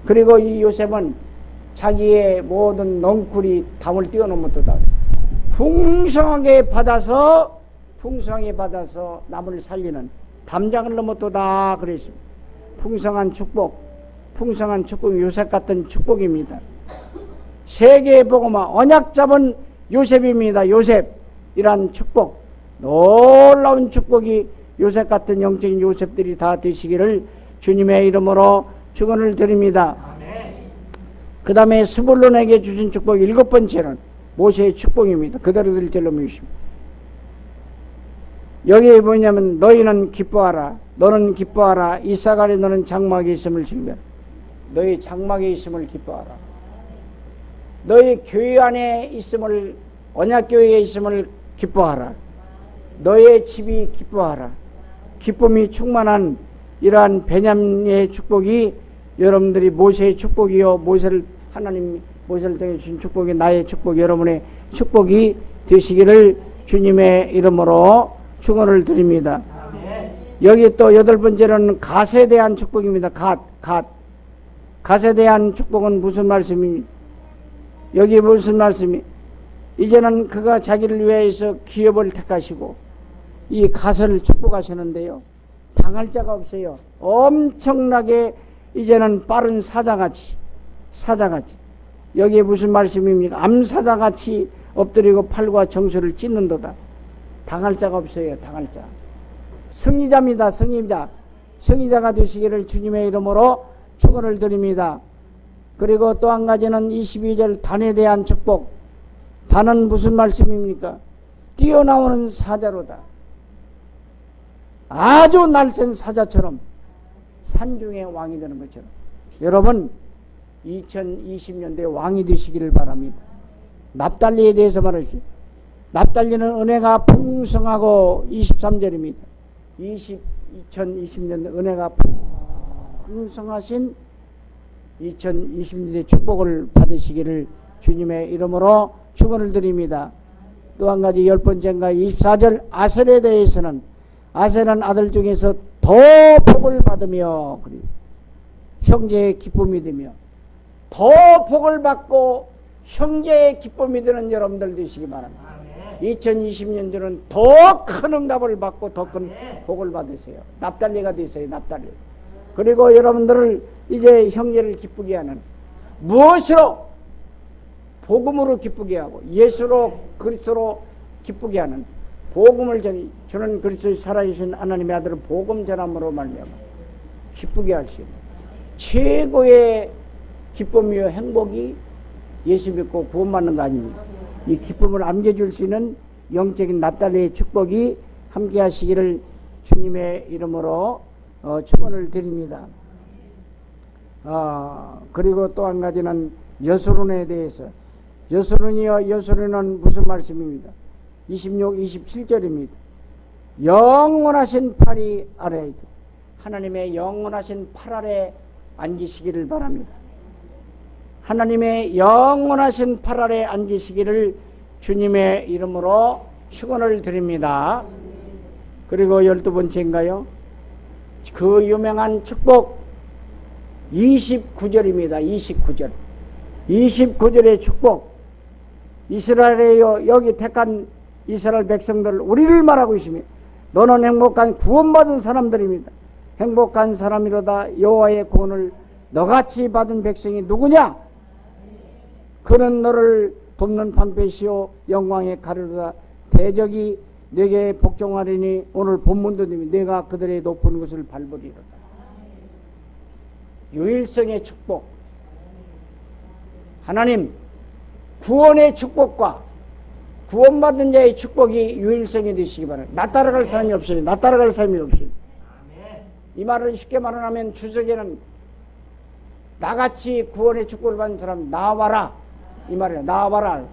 그리고 이 요셉은 자기의 모든 넝쿨이 담을 뛰어넘었도다. 풍성하게 받아서 남을 살리는 담장을 넘었도다 그랬습니다. 풍성한 축복이 요셉 같은 축복입니다. 세계의 복음화 언약 잡은 요셉입니다. 요셉이란 축복, 놀라운 축복이 요셉 같은 영적인 요셉들이 다 되시기를 주님의 이름으로 축원을 드립니다. 그 다음에 스불론에게 주신 축복 일곱 번째는 모세의 축복입니다. 그대로 들 절로 모십니다. 여기 뭐냐면 너희는 기뻐하라, 너는 기뻐하라, 이사가리 너는 장막에 있음을 즐겨라. 너희 장막에 있음을 기뻐하라. 너희 교회 안에 있음을, 언약교회에 있음을 기뻐하라. 너의 집이 기뻐하라. 기쁨이 충만한 이러한 베냐민의 축복이 여러분들이 모세의 축복이요, 하나님 모세를 통해 주신 축복이 나의 축복, 여러분의 축복이 되시기를 주님의 이름으로 축원을 드립니다. 여기 또 여덟 번째로는 갓에 대한 축복입니다. 갓에 대한 축복은 무슨 말씀입니까? 여기 무슨 말씀이? 이제는 그가 자기를 위해서 기업을 택하시고 이 갓을 축복하시는데요, 당할 자가 없어요. 엄청나게 이제는 빠른 사자같이 여기에 무슨 말씀입니까? 암사자같이 엎드리고 팔과 정수를 찢는도다. 당할 자가 없어요. 당할 자. 승리자입니다. 승리자가 되시기를 주님의 이름으로 축원을 드립니다. 그리고 또 한 가지는 22절 단에 대한 축복. 단은 무슨 말씀입니까? 뛰어나오는 사자로다. 아주 날쌘 사자처럼 산중의 왕이 되는 것처럼 여러분 2020년도에 왕이 되시기를 바랍니다. 납달리에 대해서 말하시죠. 납달리는 은혜가 풍성하고 23절입니다. 2020년 은혜가 풍성하신 2020년의 축복을 받으시기를 주님의 이름으로 축원을 드립니다. 또 한 가지 열 번째인가 24절 아셀에 대해서는 아셀은 아들 중에서 더 복을 받으며 형제의 기쁨이 되며 더 복을 받고 형제의 기쁨이 되는 여러분들 되시기 바랍니다. 2020년도는 더 큰 응답을 받고 더 큰 복을 받으세요. 납달리가 되세요. 납달리. 그리고 여러분들을 이제 형제를 기쁘게 하는 무엇으로? 복음으로 기쁘게 하고 예수로 그리스도로 기쁘게 하는 복음을 저는 그리스도의 살아계신 하나님의 아들을 복음 전함으로 말미암아 기쁘게 하시고 최고의 기쁨이요 행복이 예수 믿고 구원받는 거 아닙니까? 이 기쁨을 안겨줄 수 있는 영적인 납달리의 축복이 함께 하시기를 주님의 이름으로 축원을 드립니다. 그리고 또 한 가지는 여소론에 대해서 여소론이요 여소론은 무슨 말씀입니다? 26, 27절입니다. 영원하신 팔이 아래 하나님의 영원하신 팔 아래 앉으시기를 바랍니다. 하나님의 영원하신 팔 아래 앉으시기를 주님의 이름으로 축원을 드립니다. 그리고 12번째인가요? 그 유명한 축복 29절입니다. 29절. 29절의 축복. 이스라엘에요 여기 택한 이스라엘 백성들 우리를 말하고 있습니다. 너는 행복한 구원받은 사람들입니다. 행복한 사람이로다. 여호와의 구원을 너같이 받은 백성이 누구냐? 그는 너를 돕는 방패시오 영광의 가르르다. 대적이 내게 복종하리니 오늘 본문도 내가 그들의 높은 것을 밟으리로다. 유일성의 축복. 하나님 구원의 축복과 구원받은 자의 축복이 유일성이 되시기 바랍니다. 나 따라갈 사람이 없으니 나 따라갈 사람이 없으니 이 말을 쉽게 말하면 주석에는 나같이 구원의 축복을 받은 사람 나와라 이 말이에요. 나와라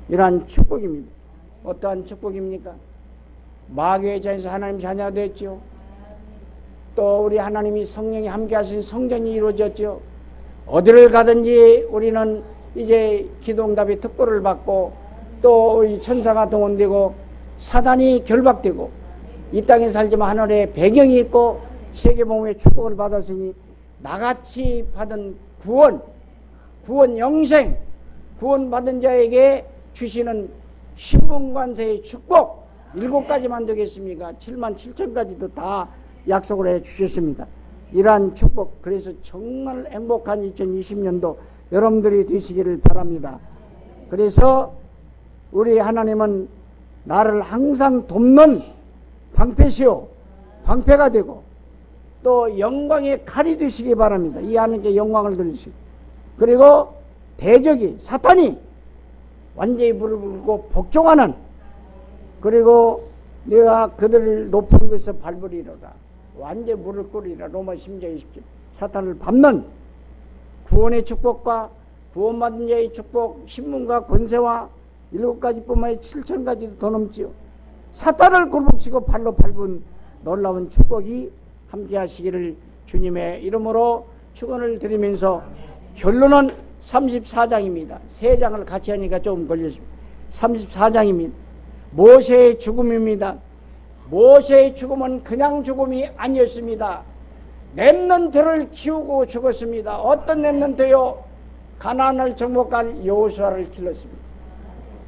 이러한 축복입니다. 어떠한 축복입니까? 마귀의 자에서 하나님 자녀가 되었지요. 또 우리 하나님이 성령이 함께 하신 성전이 이루어졌죠. 어디를 가든지 우리는 이제 기도응답의 특권을 받고 또 우리 천사가 동원되고 사단이 결박되고 이 땅에 살지만 하늘에 배경이 있고 세계복음의 축복을 받았으니 나같이 받은 구원 영생 구원받은 자에게 주시는 신분관세의 축복 7가지만 되겠습니까? 7만 7천까지도 다 약속을 해 주셨습니다. 이러한 축복 그래서 정말 행복한 2020년도 여러분들이 되시기를 바랍니다. 그래서 우리 하나님은 나를 항상 돕는 방패시오 방패가 되고 또 영광의 칼이 되시기 바랍니다. 이 하나님께 영광을 돌리시고 그리고 대적이 사탄이 완전히 무릎을 꿇고 복종하는 그리고 내가 그들을 높은 곳에서 밟으리로다. 완전히 무릎을 꿇으리라. 로마 10장 20절 사탄을 밟는 구원의 축복과 구원받은 자의 축복 신문과 권세와 7가지뿐만 아니라 7천가지도 더 넘지요. 사탄을 굴복시고 발로 밟은 놀라운 축복이 함께 하시기를 주님의 이름으로 축원을 드리면서 결론은 34장입니다. 3장을 같이 하니까 조금 걸렸습니다. 34장입니다. 모세의 죽음입니다. 모세의 죽음은 그냥 죽음이 아니었습니다. 렘넌트를 키우고 죽었습니다. 어떤 렘넌트요? 가나안을 정복할 여호수아를 길렀습니다.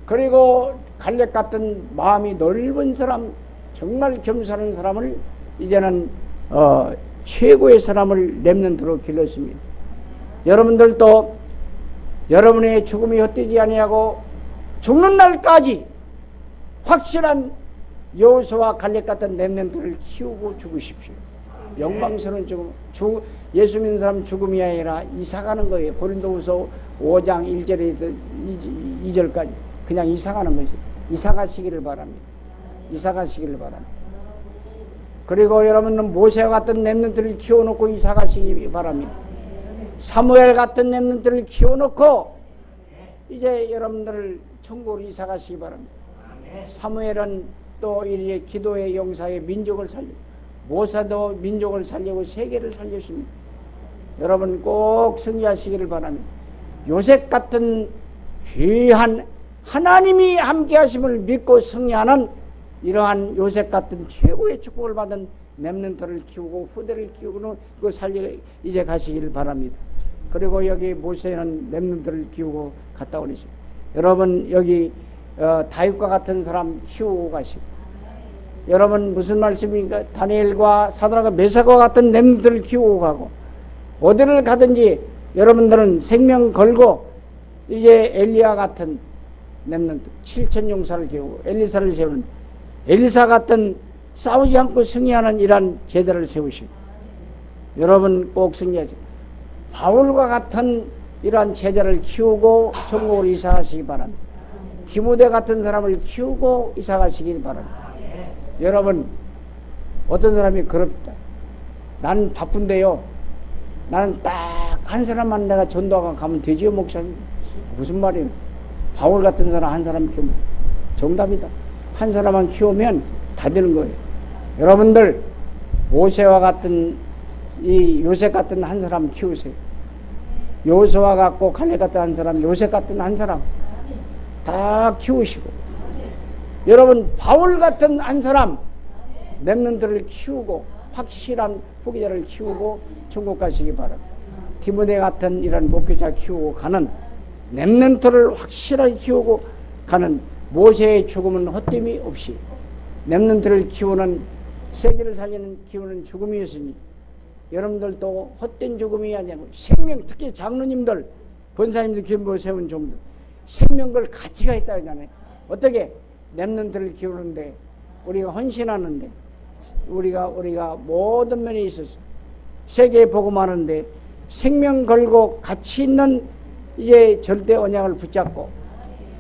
그리고 갈렙 같은 마음이 넓은 사람, 정말 겸손한 사람을 이제는 최고의 사람을 렘넌트로 길렀습니다. 여러분들도 여러분의 죽음이 헛되지 아니하고 죽는 날까지 확실한 여호수아와 갈렙 같은 렘넌트를 키우고 죽으십시오. 영광스러운 죽음, 예수 믿는 사람 죽음이 아니라 이사가는 거예요. 고린도후서 5장 1절에서 2절까지 그냥 이사가는 거죠. 이사가시기를 바랍니다. 이사가시기를 바랍니다. 그리고 여러분은 모세와 같은 렘넌트를 키워놓고 이사가시기 바랍니다. 사무엘 같은 렘넌트를 키워놓고 이제 여러분들을 천국으로 이사가시기 바랍니다. 사무엘은 또 이제 기도의 용사의 민족을 살리고 모세도 민족을 살리고 세계를 살렸습니다. 여러분 꼭 승리하시기를 바랍니다. 요셉 같은 귀한 하나님이 함께 하심을 믿고 승리하는 이러한 요셉 같은 최고의 축복을 받은 렘넌트를 키우고 후대를 키우고는 그 살려 이제 가시기를 바랍니다. 그리고 여기 모세는 렘넌트를 키우고 갔다 오시고, 여러분 여기 다윗과 같은 사람 키우고 가시고, 여러분 무슨 말씀입니까? 다니엘과 사드락과 메삭과 같은 렘넌트를 키우고 가고, 어디를 가든지 여러분들은 생명 걸고 이제 엘리야 같은 렘넌트 7천 용사를 키우고 엘리사를 세우는, 엘리사 같은 싸우지 않고 승리하는 이러한 제자를 세우시고, 여러분 꼭 승리하죠. 바울과 같은 이러한 제자를 키우고 전국으로 이사하시기 바랍니다. 디모데 같은 사람을 키우고 이사가시기 바랍니다. 여러분 어떤 사람이 그럽다. 나는 바쁜데요, 나는 딱 한 사람만 내가 전도하고 가면 되지요 목사님. 무슨 말이에요? 바울 같은 사람 한 사람 키우면 정답이다. 한 사람만 키우면 다 되는 거예요. 여러분들 모세와 같은 이 요셉 같은 한 사람 키우세요. 요수아 같고 갈렙 같은 한 사람, 요셉 같은 한 사람 다 키우시고, 여러분 바울 같은 한 사람 렘넌트를 키우고 확실한 후기자를 키우고 천국 가시기 바랍니다. 디모데 같은 이런 목회자 키우고 가는 렘넌트를 확실하게 키우고 가는 모세의 죽음은 헛됨이 없이 렘넌트를 키우는, 세계를 살리는 키우는 죽음이었으니 여러분들도 헛된 죽음이 아니고 생명, 특히 장로님들, 권사님들 기름부어 세운 종들 생명걸 가치가 있다 하잖아요. 어떻게? 렘넌트를 키우는데 우리가 헌신하는데 우리가 모든 면에 있어서 세계에 복음하는데 생명 걸고 가치 있는 이제 절대 언약을 붙잡고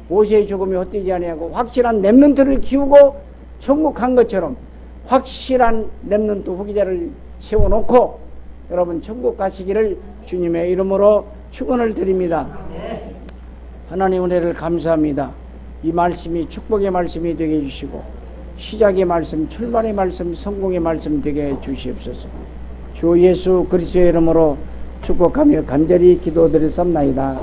모세의 죽음이 헛되지 아니하고 확실한 렘넌트를 키우고 천국 간 것처럼 확실한 렘넌트 후기자를 세워놓고 여러분 천국 가시기를 주님의 이름으로 축원을 드립니다. 하나님 은혜를 감사합니다. 이 말씀이 축복의 말씀이 되게 해주시고 시작의 말씀, 출발의 말씀, 성공의 말씀 되게 해주시옵소서. 주 예수 그리스도의 이름으로 축복하며 간절히 기도드렸습니다.